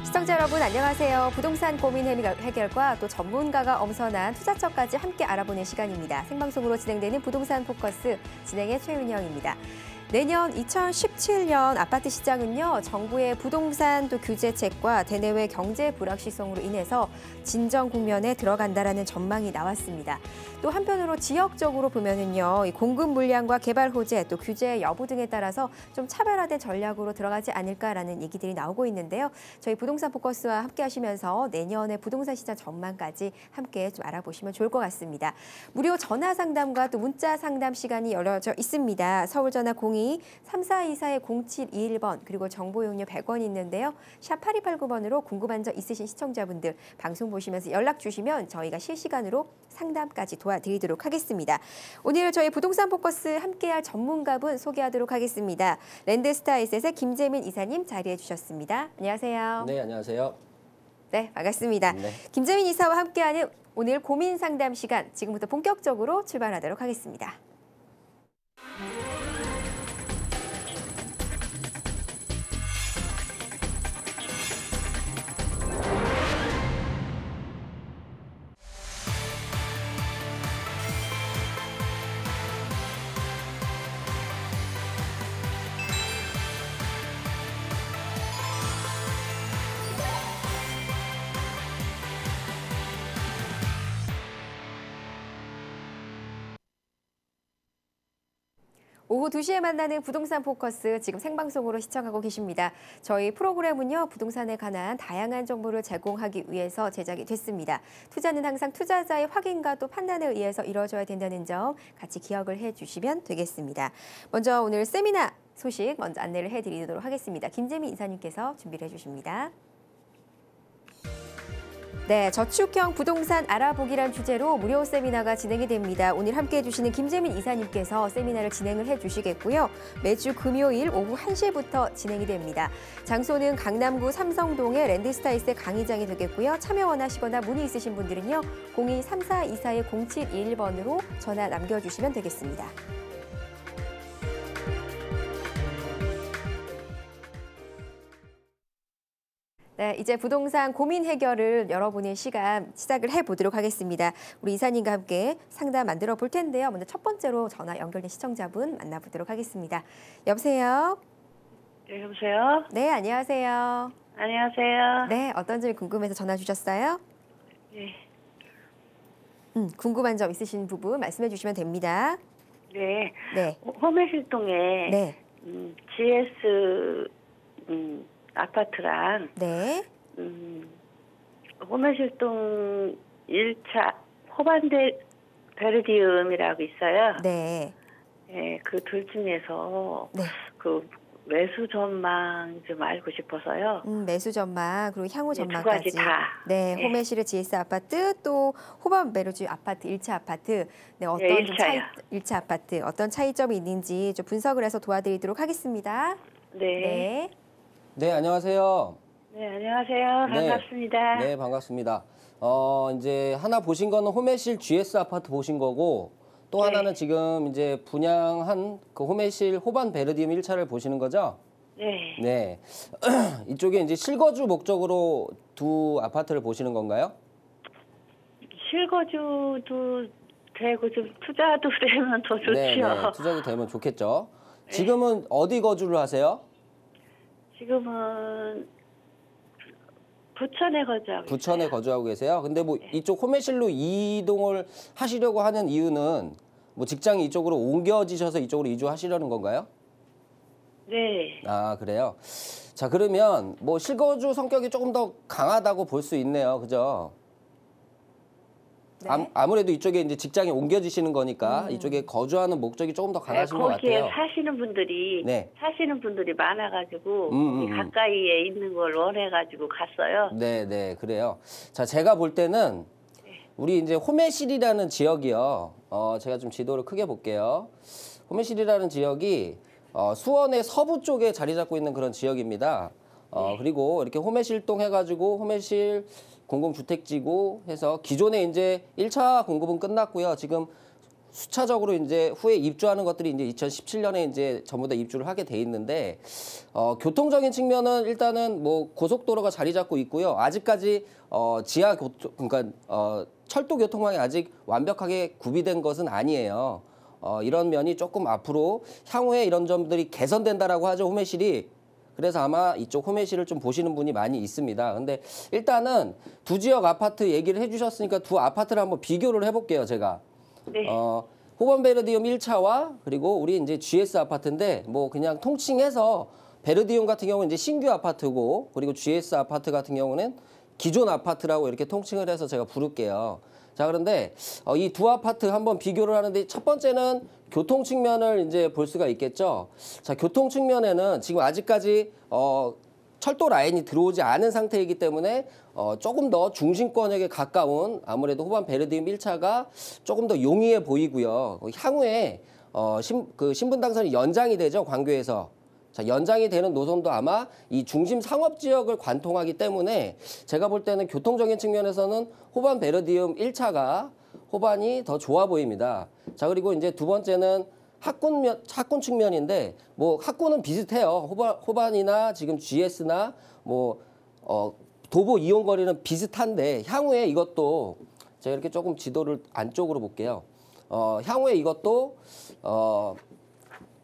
시청자 여러분 안녕하세요. 부동산 고민 해결과 또 전문가가 엄선한 투자처까지 함께 알아보는 시간입니다. 생방송으로 진행되는 부동산 포커스 진행의 최윤영입니다. 내년 2017년 아파트 시장은요, 정부의 부동산 또 규제책과 대내외 경제 불확실성으로 인해서 진정 국면에 들어간다라는 전망이 나왔습니다. 또 한편으로 지역적으로 보면은요, 이 공급 물량과 개발 호재 또 규제 여부 등에 따라서 좀 차별화된 전략으로 들어가지 않을까라는 얘기들이 나오고 있는데요. 저희 부동산 포커스와 함께 하시면서 내년의 부동산 시장 전망까지 함께 좀 알아보시면 좋을 것 같습니다. 무료 전화 상담과 또 문자 상담 시간이 열려져 있습니다. 서울 전화 02-3424-0721번 그리고 정보 용료 100원이 있는데요. 샵 8289번으로 궁금한 점 있으신 시청자분들 방송 보시면서 연락 주시면 저희가 실시간으로 상담까지 도와드리도록 하겠습니다. 오늘 저희 부동산 포커스 함께할 전문가분 소개하도록 하겠습니다. 랜드스타에셋의 김재민 이사님 자리해 주셨습니다. 안녕하세요. 네, 안녕하세요. 네, 반갑습니다. 네. 김재민 이사와 함께하는 오늘 고민 상담 시간 지금부터 본격적으로 출발하도록 하겠습니다. 오후 2시에 만나는 부동산 포커스 지금 생방송으로 시청하고 계십니다. 저희 프로그램은요, 부동산에 관한 다양한 정보를 제공하기 위해서 제작이 됐습니다. 투자는 항상 투자자의 확인과 또 판단에 의해서 이루어져야 된다는 점 같이 기억을 해주시면 되겠습니다. 먼저 오늘 세미나 소식 먼저 안내를 해드리도록 하겠습니다. 김재민 이사님께서 준비를 해주십니다. 네, 저축형 부동산 알아보기란 주제로 무료 세미나가 진행이 됩니다. 오늘 함께해 주시는 김재민 이사님께서 세미나를 진행을 해주시겠고요. 매주 금요일 오후 1시부터 진행이 됩니다. 장소는 강남구 삼성동의 랜드스타이스의 강의장이 되겠고요. 참여 원하시거나 문의 있으신 분들은요, 02-3424-0721번으로 전화 남겨주시면 되겠습니다. 네, 이제 부동산 고민 해결을 열어보는 시간 시작을 해보도록 하겠습니다. 우리 이사님과 함께 상담 만들어 볼 텐데요. 먼저 첫 번째로 전화 연결된 시청자분 만나보도록 하겠습니다. 여보세요? 네, 여보세요? 네, 안녕하세요. 안녕하세요. 네, 어떤 점이 궁금해서 전화 주셨어요? 네. 궁금한 점 있으신 부분 말씀해 주시면 됩니다. 네. 네. 호메실동에 네. GS 아파트랑 네. 호메실동 1차 호반대 베르디움이라고 있어요. 네. 네, 그 둘 중에서 네. 그 매수 전망 좀 알고 싶어서요. 매수 전망 그리고 향후 네, 전망까지. 두 가지 다. 네, 네. 호메시르 GS 아파트 또 호반 베르주 아파트 1차 아파트. 네, 어떤 네, 좀 1차 아파트 어떤 차이점이 있는지 좀 분석을 해서 도와드리도록 하겠습니다. 네. 네. 네, 안녕하세요. 네, 안녕하세요. 네. 반갑습니다. 네, 반갑습니다. 이제 하나 보신 거는 호메실 GS 아파트 보신 거고, 또 네. 하나는 지금 이제 분양한 그 호메실 호반 베르디움 1차를 보시는 거죠? 네. 네. 이쪽에 이제 실거주 목적으로 두 아파트를 보시는 건가요? 실거주도 되고 좀 투자도 되면 더 좋죠. 네, 네. 투자도 되면 좋겠죠. 지금은 어디 거주를 하세요? 지금은 부천에 거주하고 부천에 있어요. 거주하고 계세요. 근데 뭐 이쪽 호메실로 이동을 하시려고 하는 이유는 뭐 직장이 이쪽으로 옮겨지셔서 이쪽으로 이주하시려는 건가요? 네. 아, 그래요? 자, 그러면 뭐 실거주 성격이 조금 더 강하다고 볼 수 있네요. 그죠? 네. 아무래도 이쪽에 이제 직장이 옮겨지시는 거니까 이쪽에 거주하는 목적이 조금 더 강하신 것 거기에 같아요. 사시는 분들이 많아가지고 거기 음. 가까이에 있는 걸 원해가지고 갔어요. 네, 네, 그래요. 자, 제가 볼 때는 우리 이제 호메실이라는 지역이요. 제가 좀 지도를 크게 볼게요. 호메실이라는 지역이 수원의 서부 쪽에 자리 잡고 있는 그런 지역입니다. 그리고 이렇게 호메실동 해가지고 호메실 공공주택지구 해서 기존에 이제 1차 공급은 끝났고요. 지금 수차적으로 이제 후에 입주하는 것들이 이제 2017년에 이제 전부 다 입주를 하게 돼 있는데 교통적인 측면은 일단은 뭐 고속도로가 자리 잡고 있고요. 아직까지 지하 교통 그러니까 철도 교통망이 아직 완벽하게 구비된 것은 아니에요. 이런 면이 조금 앞으로 향후에 이런 점들이 개선된다라고 하죠, 호매실이. 그래서 아마 이쪽 호매실을 좀 보시는 분이 많이 있습니다. 근데 일단은 두 지역 아파트 얘기를 해주셨으니까 두 아파트를 한번 비교를 해볼게요, 제가. 네. 호반 베르디움 1차와 그리고 우리 이제 GS 아파트인데 뭐 그냥 통칭해서 베르디움 같은 경우는 이제 신규 아파트고 그리고 GS 아파트 같은 경우는 기존 아파트라고 이렇게 통칭을 해서 제가 부를게요. 자, 그런데 이 두 아파트 한번 비교를 하는데 첫 번째는 교통 측면을 이제 볼 수가 있겠죠. 자, 교통 측면에는 지금 아직까지 철도 라인이 들어오지 않은 상태이기 때문에 조금 더 중심권역에 가까운 아무래도 호반 베르디움 1차가 조금 더 용이해 보이고요. 향후에 신분당선이 연장이 되죠, 광교에서. 자, 연장이 되는 노선도 아마 이 중심 상업 지역을 관통하기 때문에 제가 볼 때는 교통적인 측면에서는 호반 베르디움 1차가 호반이 더 좋아 보입니다. 자, 그리고 이제 두 번째는 학군 측면인데 뭐 학군은 비슷해요. 호반이나 지금 GS나 뭐 도보 이용 거리는 비슷한데 향후에 이것도 제가 이렇게 조금 지도를 안쪽으로 볼게요. 향후에 이것도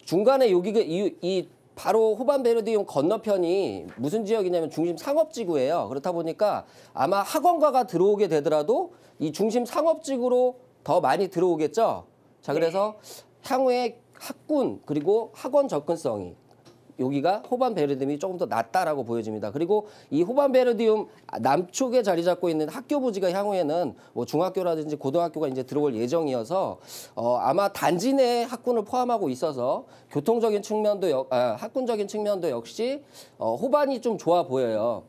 중간에 여기가 이 바로 호반 베르디움 건너편이 무슨 지역이냐면 중심 상업지구예요. 그렇다 보니까 아마 학원가가 들어오게 되더라도 이 중심 상업지구로 더 많이 들어오겠죠. 자, 그래서 향후에 학군 그리고 학원 접근성이 여기가 호반 베르디움이 조금 더 낫다라고 보여집니다. 그리고 이 호반 베르디움 남쪽에 자리 잡고 있는 학교 부지가 향후에는 뭐 중학교라든지 고등학교가 이제 들어올 예정이어서 아마 단지 내 학군을 포함하고 있어서 교통적인 측면도 학군적인 측면도 역시 호반이 좀 좋아 보여요.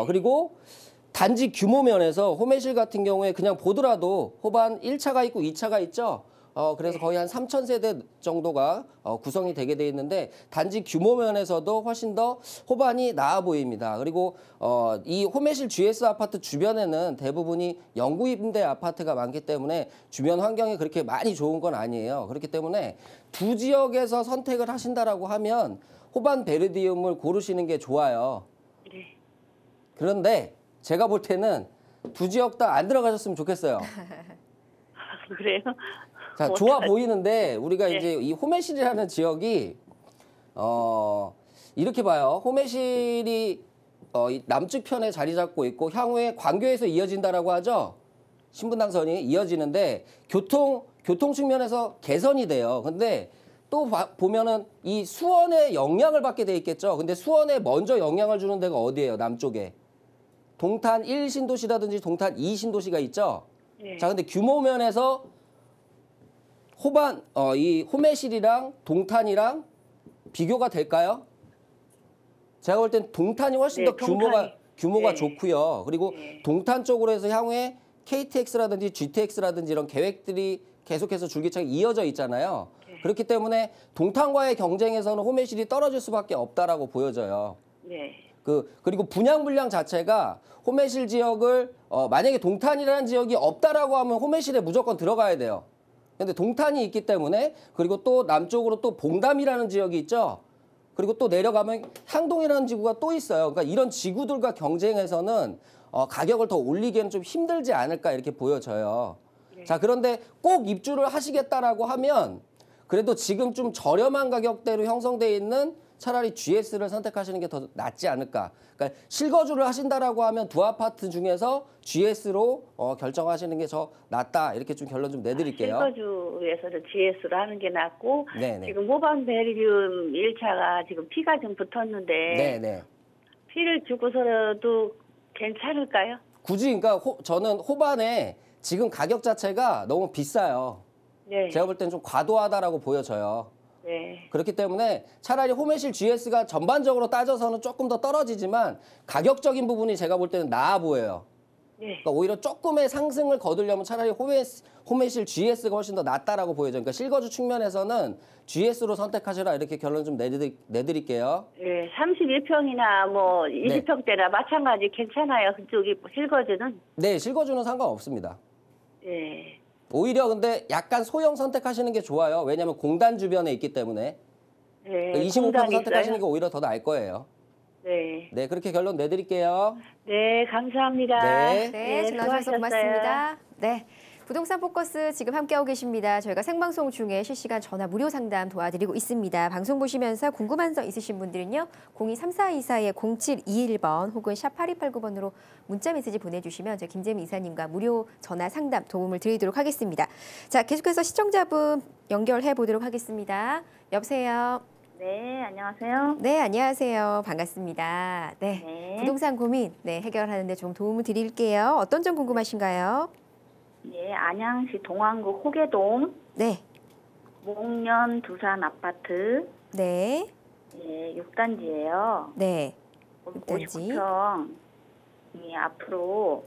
그리고 단지 규모 면에서 호매실 같은 경우에 그냥 보더라도 호반 1차가 있고 2차가 있죠. 그래서 거의 한 3,000세대 정도가 구성이 되게 돼 있는데 단지 규모 면에서도 훨씬 더 호반이 나아 보입니다. 그리고 이 호매실 GS 아파트 주변에는 대부분이 영구 임대 아파트가 많기 때문에 주변 환경이 그렇게 많이 좋은 건 아니에요. 그렇기 때문에 두 지역에서 선택을 하신다라고 하면 호반 베르디움을 고르시는 게 좋아요. 네. 그런데 제가 볼 때는 두 지역 다 안 들어가셨으면 좋겠어요. 그래요? 자, 좋아 보이는데 우리가 네. 이제 이 호매실이라는 지역이 이렇게 봐요. 호매실이 이 남측 편에 자리 잡고 있고 향후에 광교에서 이어진다라고 하죠. 신분당선이 이어지는데 교통 측면에서 개선이 돼요. 근데 또 보면은 이 수원에 영향을 받게 돼 있겠죠. 근데 수원에 먼저 영향을 주는 데가 어디예요? 남쪽에. 동탄 1신도시라든지 동탄 2신도시가 있죠. 네. 자, 근데 규모 면에서 이 호매실이랑 동탄이랑 비교가 될까요? 제가 볼 땐 동탄이 훨씬 네, 더 규모가 네. 좋고요. 그리고 네. 동탄 쪽으로 해서 향후에 KTX라든지 GTX라든지 이런 계획들이 계속해서 줄기차게 이어져 있잖아요. 네. 그렇기 때문에 동탄과의 경쟁에서는 호매실이 떨어질 수밖에 없다라고 보여져요. 네. 그리고 분양 물량 자체가 호매실 지역을 만약에 동탄이라는 지역이 없다라고 하면 호매실에 무조건 들어가야 돼요. 근데 동탄이 있기 때문에 그리고 또 남쪽으로 또 봉담이라는 지역이 있죠. 그리고 또 내려가면 향동이라는 지구가 또 있어요. 그러니까 이런 지구들과 경쟁해서는 가격을 더 올리기에는 좀 힘들지 않을까 이렇게 보여져요. 네. 자, 그런데 꼭 입주를 하시겠다라고 하면 그래도 지금 좀 저렴한 가격대로 형성되어 있는 차라리 GS를 선택하시는 게 더 낫지 않을까. 그러니까 실거주를 하신다라고 하면 두 아파트 중에서 GS로 결정하시는 게 더 낫다. 이렇게 좀 결론 좀 내드릴게요. 실거주에서는 GS로 하는 게 낫고 네네. 지금 호반 베르디움 1차가 지금 피가 좀 붙었는데 네네. 피를 주고서라도 괜찮을까요? 굳이 그러니까 저는 호반에 지금 가격 자체가 너무 비싸요. 네. 제가 볼 때는 좀 과도하다라고 보여져요. 네. 그렇기 때문에 차라리 호매실 GS가 전반적으로 따져서는 조금 더 떨어지지만 가격적인 부분이 제가 볼 때는 나아 보여요. 네. 그러니까 오히려 조금의 상승을 거두려면 차라리 호매실 GS가 훨씬 더 낫다라고 보여져요. 그러니까 실거주 측면에서는 GS로 선택하시라 이렇게 결론 좀 내드릴게요. 네. 31평이나 뭐 20평대나 마찬가지 괜찮아요. 그쪽이 실거주는? 네, 실거주는 상관없습니다. 네. 오히려 근데 약간 소형 선택하시는 게 좋아요. 왜냐하면 공단 주변에 있기 때문에. 네. 25평 공단이 선택하시는 게 있어요? 오히려 더 나을 거예요. 네. 네, 그렇게 결론 내드릴게요. 네, 감사합니다. 네. 네, 전화 주셔서 고맙습니다. 네. 부동산 포커스 지금 함께하고 계십니다. 저희가 생방송 중에 실시간 전화 무료 상담 도와드리고 있습니다. 방송 보시면서 궁금한 점 있으신 분들은요. 023424-0721번 혹은 샵 8289번으로 문자 메시지 보내주시면 저희 김재미 이사님과 무료 전화 상담 도움을 드리도록 하겠습니다. 자, 계속해서 시청자분 연결해 보도록 하겠습니다. 여보세요. 네, 안녕하세요. 네, 안녕하세요. 반갑습니다. 네, 네. 부동산 고민 해결하는데 좀 도움을 드릴게요. 어떤 점 궁금하신가요? 네, 안양시 동안구 호계동 네, 목련 두산 아파트 네, 6단지예요. 네. 6단지. 59평 앞으로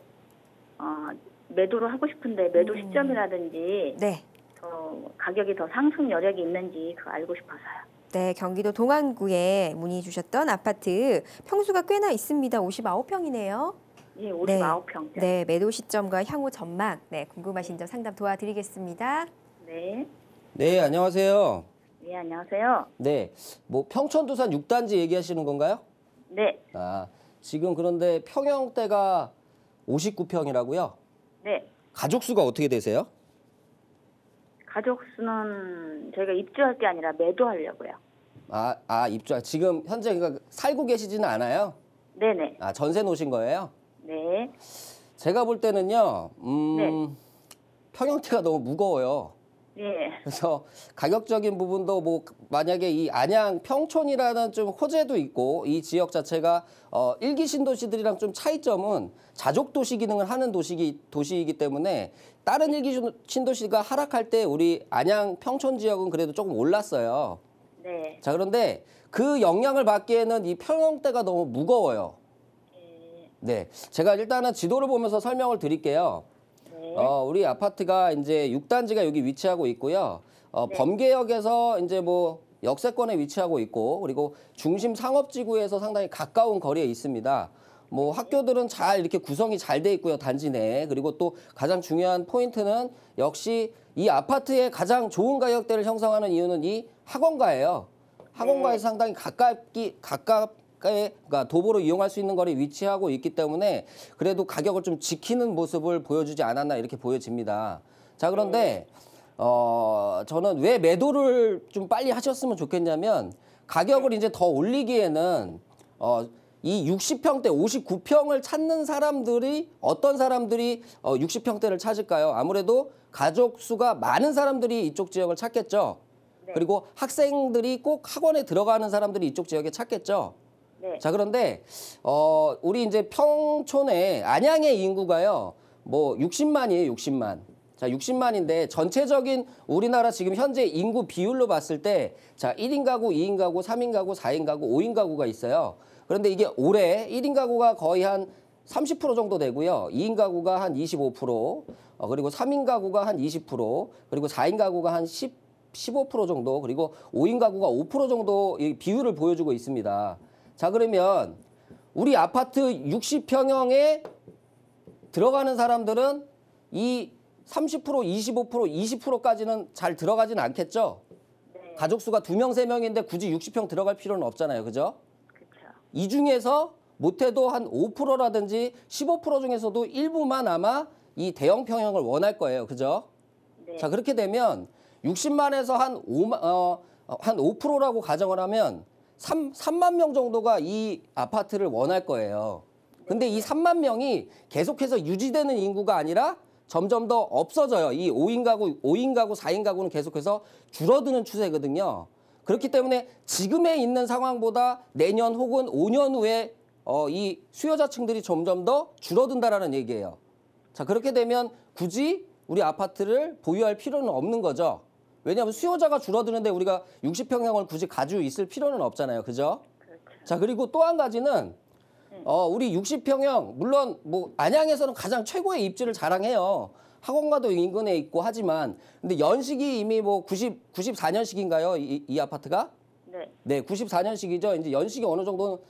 매도를 하고 싶은데 매도 시점이라든지 네, 더 가격이 더 상승 여력이 있는지 그거 알고 싶어서요. 네. 경기도 동안구에 문의 주셨던 아파트 평수가 꽤나 있습니다. 59평이네요. 예, 59평. 네, 매도 시점과 향후 전망. 네, 궁금하신 점 상담 도와드리겠습니다. 네. 네, 안녕하세요. 네, 안녕하세요. 네, 뭐 평촌두산 6단지 얘기하시는 건가요? 네. 아, 지금 그런데 평형대가 59평이라고요? 네. 가족 수가 어떻게 되세요? 가족 수는 저희가 입주할 게 아니라 매도하려고요. 입주. 지금 현재 그러니까 살고 계시지는 않아요? 네네. 전세 놓으신 거예요? 네. 제가 볼 때는요, 네. 평형대가 너무 무거워요. 네. 그래서 가격적인 부분도 뭐 만약에 이 안양 평촌이라는 좀 호재도 있고 이 지역 자체가 일기 신도시들이랑 좀 차이점은 자족 도시 기능을 하는 도시이기 때문에 다른 일기 신도시가 하락할 때 우리 안양 평촌 지역은 그래도 조금 올랐어요. 네. 자, 그런데 그 영향을 받기에는 이 평형대가 너무 무거워요. 네, 제가 일단은 지도를 보면서 설명을 드릴게요. 네. 우리 아파트가 이제 6단지가 여기 위치하고 있고요. 네. 범계역에서 이제 뭐 역세권에 위치하고 있고 그리고 중심 상업지구에서 상당히 가까운 거리에 있습니다. 뭐 학교들은 잘 이렇게 구성이 잘 돼 있고요, 단지 내에. 그리고 또 가장 중요한 포인트는 역시 이 아파트의 가장 좋은 가격대를 형성하는 이유는 이 학원가예요. 학원가에서 상당히 가깝게 그러니까 도보로 이용할 수 있는 거리에 위치하고 있기 때문에 그래도 가격을 좀 지키는 모습을 보여주지 않았나 이렇게 보여집니다. 자, 그런데 저는 왜 매도를 좀 빨리 하셨으면 좋겠냐면 가격을 이제 더 올리기에는 이 60평대, 59평을 찾는 사람들이 어떤 사람들이 60평대를 찾을까요? 아무래도 가족 수가 많은 사람들이 이쪽 지역을 찾겠죠. 네. 그리고 학생들이 꼭 학원에 들어가는 사람들이 이쪽 지역에 찾겠죠. 네. 자, 그런데 우리 이제 평촌에 안양의 인구가요. 뭐 60만이에요, 60만. 자, 60만인데 전체적인 우리나라 지금 현재 인구 비율로 봤을 때 자, 1인 가구, 2인 가구, 3인 가구, 4인 가구, 5인 가구가 있어요. 그런데 이게 올해 1인 가구가 거의 한 30% 정도 되고요. 2인 가구가 한 25%, 그리고 3인 가구가 한 20%, 그리고 4인 가구가 한 15% 정도, 그리고 5인 가구가 5% 정도 이 비율을 보여주고 있습니다. 자, 그러면 우리 아파트 60평형에 들어가는 사람들은 이 30%, 25%, 20%까지는 잘 들어가지는 않겠죠? 네. 가족 수가 2명, 3명인데 굳이 60평 들어갈 필요는 없잖아요. 그죠? 그렇죠. 이 중에서 못해도 한 5%라든지 15% 중에서도 일부만 아마 이 대형 평형을 원할 거예요. 그죠? 네. 자, 그렇게 되면 60만에서 한 5%라고 가정을 하면 3만 명 정도가 이 아파트를 원할 거예요. 근데 이 3만 명이 계속해서 유지되는 인구가 아니라 점점 더 없어져요. 이 5인 가구, 4인 가구는 계속해서 줄어드는 추세거든요. 그렇기 때문에 지금에 있는 상황보다 내년 혹은 5년 후에 이 수요자층들이 점점 더 줄어든다라는 얘기예요. 자, 그렇게 되면 굳이 우리 아파트를 보유할 필요는 없는 거죠. 왜냐하면 수요자가 줄어드는데 우리가 60평형을 굳이 가지고 있을 필요는 없잖아요. 그죠? 그렇죠. 자, 그리고 또 한 가지는 우리 60평형 물론 뭐 안양에서는 가장 최고의 입지를 자랑해요. 학원가도 인근에 있고 하지만 근데 연식이 이미 뭐 94년식인가요? 이 아파트가? 네. 네, 94년식이죠. 이제 연식이 어느 정도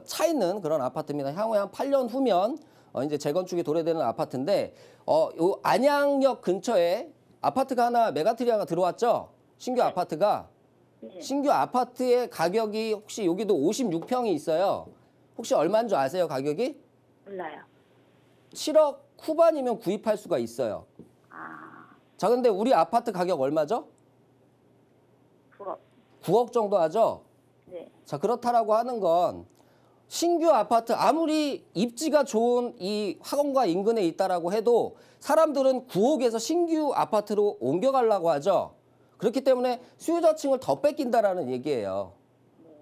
차 있는 그런 아파트입니다. 향후에 한 8년 후면 이제 재건축이 도래되는 아파트인데 요 안양역 근처에 아파트가 하나 메가트리아가 들어왔죠. 신규 아파트가. 신규 아파트의 가격이 혹시 여기도 56평이 있어요. 혹시 얼마인 줄 아세요, 가격이? 몰라요. 7억 후반이면 구입할 수가 있어요. 아, 자, 근데 우리 아파트 가격 얼마죠? 부럽. 9억 정도 하죠? 네. 자, 그렇다라고 하는 건 신규 아파트 아무리 입지가 좋은 이 학원가 인근에 있다라고 해도 사람들은 9억에서 신규 아파트로 옮겨가려고 하죠. 그렇기 때문에 수요자층을 더 뺏긴다라는 얘기예요.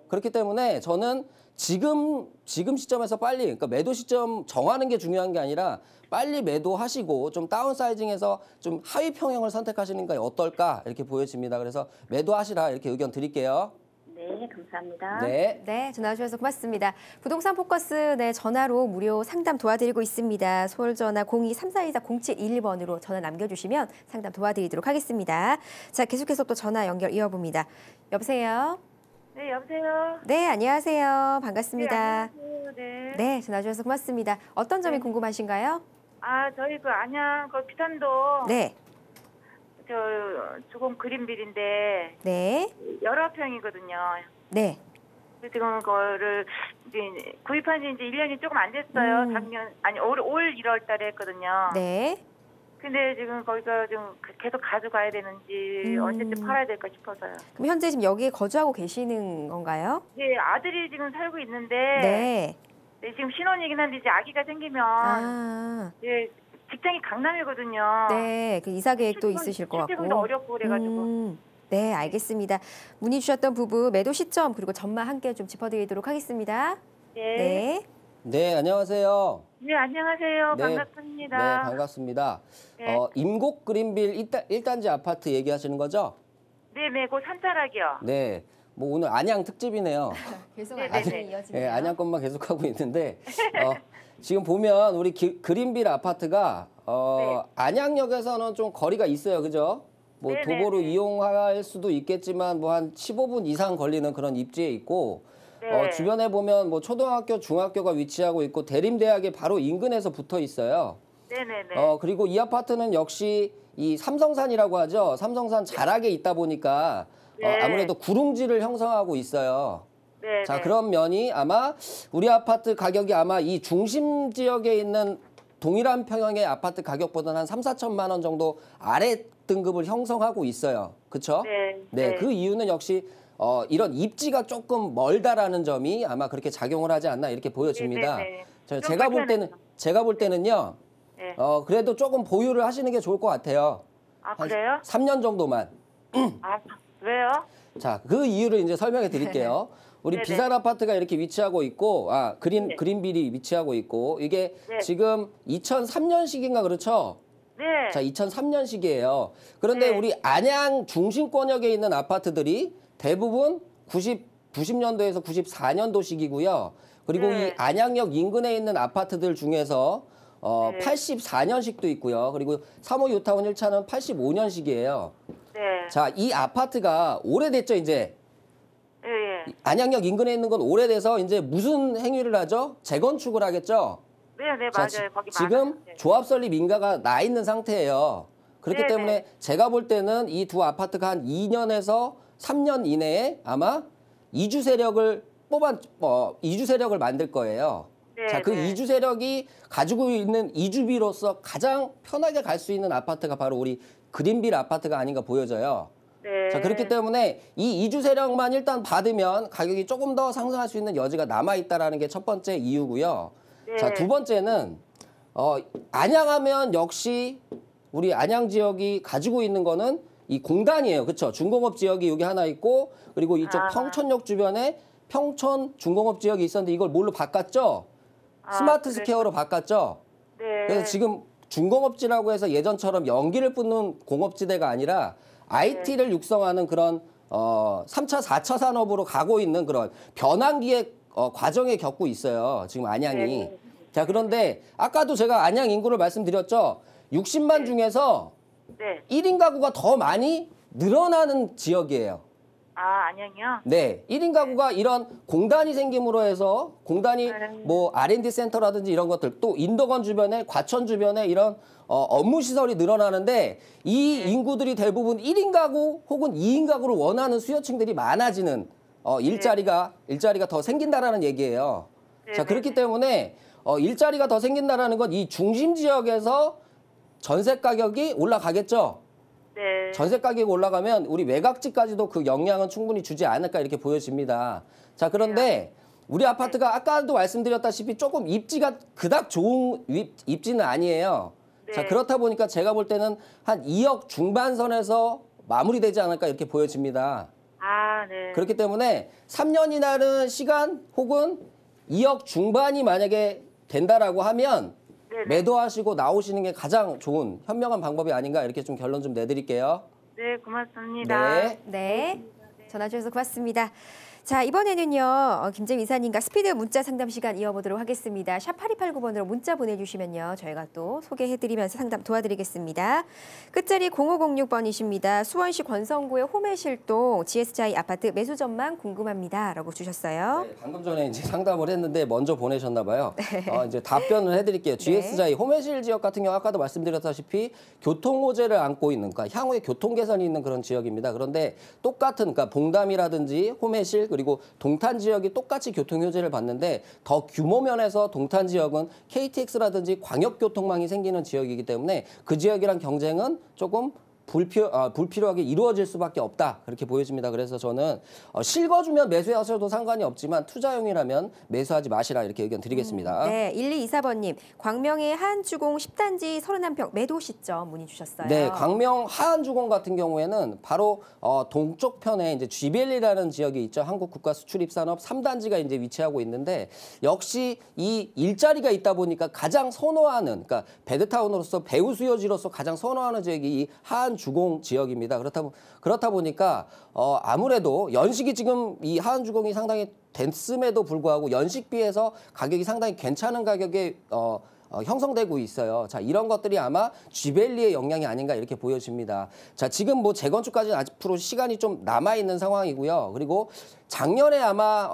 그렇기 때문에 저는 지금 시점에서 빨리, 그러니까 매도 시점 정하는 게 중요한 게 아니라 빨리 매도하시고 좀 다운사이징해서 좀 하위 평형을 선택하시는 게 어떨까 이렇게 보여집니다. 그래서 매도하시라 이렇게 의견 드릴게요. 네, 감사합니다. 네. 네, 전화 주셔서 고맙습니다. 부동산 포커스 네, 전화로 무료 상담 도와드리고 있습니다. 서울 전화 02-3424-0721번으로 전화 남겨주시면 상담 도와드리도록 하겠습니다. 자, 계속해서 또 전화 연결 이어봅니다. 여보세요? 네, 여보세요. 네, 안녕하세요. 반갑습니다. 네, 안녕하세요. 네. 네, 전화 주셔서 고맙습니다. 어떤 점이 궁금하신가요? 아, 저희 그 안양 그 비탄도 네, 저 주공 그린빌인데 네, 여러 평이거든요. 네. 지금 그거를 이제 구입한 지 이제 1년이 조금 안 됐어요. 작년 아니 올 1월 달에 했거든요. 네. 근데 지금 거기가 좀 계속 가져가야 되는지 언제쯤 팔아야 될까 싶어서요. 그럼 현재 지금 여기에 거주하고 계시는 건가요? 이제 아들이 지금 살고 있는데 네. 네, 지금 신혼이긴 한데 이제 아기가 생기면 아, 이제 직장이 강남이거든요. 네. 그 이사 계획도 있으실 것 같고. 출퇴근도 어렵고 그래가지고. 네, 알겠습니다. 문의 주셨던 부부 매도 시점 그리고 전망 함께 좀 짚어드리도록 하겠습니다. 네. 네. 네, 안녕하세요. 네, 안녕하세요. 네. 반갑습니다. 네, 반갑습니다. 네. 임곡 그린빌 1단지 아파트 얘기하시는 거죠? 네, 네, 그 산자락이요. 네. 뭐 오늘 안양 특집이네요. 계속 네, 안양이 네. 이어지네요. 네, 안양 것만 계속하고 있는데 지금 보면 우리 그린빌 아파트가 네. 안양역에서는 좀 거리가 있어요. 그죠? 뭐 네, 도보로 네, 네. 이용할 수도 있겠지만 뭐 한 15분 이상 걸리는 그런 입지에 있고 네. 주변에 보면 뭐 초등학교, 중학교가 위치하고 있고 대림대학이 바로 인근에서 붙어 있어요. 네네네. 그리고 이 아파트는 역시 이 삼성산이라고 하죠. 삼성산 자락에 있다 보니까 네. 아무래도 구릉지를 형성하고 있어요. 네. 자, 네. 그런 면이 아마 우리 아파트 가격이 아마 이 중심 지역에 있는 동일한 평형의 아파트 가격보다는 한 3, 4천만 원 정도 아래 등급을 형성하고 있어요. 그렇죠? 네. 네, 네. 그 이유는 역시 이런 입지가 조금 멀다라는 점이 아마 그렇게 작용을 하지 않나 이렇게 보여집니다. 네, 네, 네. 좀 제가 볼 때는요. 네. 그래도 조금 보유를 하시는 게 좋을 것 같아요. 아, 한 그래요? 3년 정도만. 아, 왜요? 자, 그 이유를 이제 설명해 드릴게요. 우리 네네. 비싼 아파트가 이렇게 위치하고 있고, 네. 그린빌이 위치하고 있고, 이게 네. 지금 2003년식인가 그렇죠? 네. 자, 2003년식이에요. 그런데 네. 우리 안양 중심권역에 있는 아파트들이 대부분 90년도에서 94년도식이고요. 그리고 네. 이 안양역 인근에 있는 아파트들 중에서 네. 84년식도 있고요. 그리고 3호 유타운 1차는 85년식이에요. 네. 자, 이 아파트가 오래됐죠, 이제. 예, 예. 안양역 인근에 있는 건 오래돼서 이제 무슨 행위를 하죠? 재건축을 하겠죠? 네, 네, 자, 맞아요. 거기 지금 많아요. 네. 조합 설립 인가가 나 있는 상태예요. 그렇기 네네. 때문에 제가 볼 때는 이 두 아파트가 한 2년에서 3년 이내에 아마 이주 세력을 이주 세력을 만들 거예요. 네, 자, 그 네. 이주 세력이 가지고 있는 이주비로서 가장 편하게 갈 수 있는 아파트가 바로 우리 그린빌 아파트가 아닌가 보여져요. 네. 자, 그렇기 때문에 이 이주 세력만 일단 받으면 가격이 조금 더 상승할 수 있는 여지가 남아 있다라는 게 첫 번째 이유고요. 네. 자, 두 번째는 안양하면 역시 우리 안양 지역이 가지고 있는 거는 이 공단이에요. 그렇죠? 중공업 지역이 여기 하나 있고 그리고 이쪽 평촌역 주변에 평촌 중공업 지역이 있었는데 이걸 뭘로 바꿨죠? 스마트 스퀘어로 바꿨죠? 네. 그래서 지금 중공업지라고 해서 예전처럼 연기를 뿜는 공업지대가 아니라 IT를 육성하는 그런 3차, 4차 산업으로 가고 있는 그런 변환기의 과정에 겪고 있어요. 지금 안양이. 네. 자, 그런데 아까도 제가 안양 인구를 말씀드렸죠. 60만 중에서 네. 1인 가구가 더 많이 늘어나는 지역이에요. 아, 안양이요? 네, 1인 가구가 이런 공단이 생김으로 해서 공단이 뭐 R&D 센터라든지 이런 것들 또 인도건 주변에 과천 주변에 이런 업무 시설이 늘어나는데 이 인구들이 대부분 1인 가구 혹은 2인 가구를 원하는 수요층들이 많아지는 일자리가 더 생긴다라는 얘기예요. 자, 그렇기 때문에 일자리가 더 생긴다라는 건 이 중심 지역에서 전세 가격이 올라가겠죠. 네. 전세 가격이 올라가면 우리 외곽지까지도 그 영향은 충분히 주지 않을까 이렇게 보여집니다. 자, 그런데 우리 아파트가 아까도 말씀드렸다시피 조금 입지가 그닥 좋은 입지는 아니에요. 네. 자, 그렇다 보니까 제가 볼 때는 한 2억 중반선에서 마무리되지 않을까 이렇게 보여집니다. 아, 네. 그렇기 때문에 3년이라는 시간 혹은 2억 중반이 만약에 된다라고 하면 네네. 매도하시고 나오시는 게 가장 좋은 현명한 방법이 아닌가 이렇게 좀 결론 좀 내드릴게요. 네, 고맙습니다. 네. 네, 전화 주셔서 고맙습니다. 자, 이번에는요, 김재민 이사님과 스피드 문자 상담 시간 이어보도록 하겠습니다. 샵 8289번으로 문자 보내주시면요, 저희가 또 소개해드리면서 상담 도와드리겠습니다. 끝자리 0506번이십니다. 수원시 권성구의 호매실동 GS자이 아파트 매수 전망 궁금합니다. 라고 주셨어요. 네, 방금 전에 이제 상담을 했는데 먼저 보내셨나 봐요. 이제 답변을 해드릴게요. GS자이 호매실 지역 같은 경우 아까도 말씀드렸다시피 교통 호재를 안고 있는, 그러니까 향후에 교통 개선이 있는 그런 지역입니다. 그런데 똑같은, 그러니까 봉담이라든지 호매실 그리고 동탄 지역이 똑같이 교통 효제를 받는데 더 규모 면에서 동탄 지역은 KTX라든지 광역교통망이 생기는 지역이기 때문에 그 지역이랑 경쟁은 조금 불필요하게 이루어질 수밖에 없다. 그렇게 보여집니다. 그래서 저는 실거주면 매수하셔도 상관이 없지만 투자용이라면 매수하지 마시라 이렇게 의견 드리겠습니다. 네, 1224번님, 광명의 한주공 10단지 31평 매도 시점 문의 주셨어요. 네, 광명 하안주공 같은 경우에는 바로 동쪽 편에 이제 GBL이라는 지역이 있죠. 한국국가수출입산업 3단지가 이제 위치하고 있는데 역시 이 일자리가 있다 보니까 가장 선호하는, 그러니까 베드타운으로서 배후 수요지로서 가장 선호하는 지역이 이 하안주공 지역입니다. 그렇다 보니까 아무래도 연식이 지금 이 하안주공이 상당히 됐음에도 불구하고 연식비에서 가격이 상당히 괜찮은 가격에 형성되고 있어요. 자, 이런 것들이 아마 쥐벨리의 영향이 아닌가 이렇게 보여집니다. 자, 지금 뭐 재건축까지는 앞으로 시간이 좀 남아 있는 상황이고요. 그리고 작년에 아마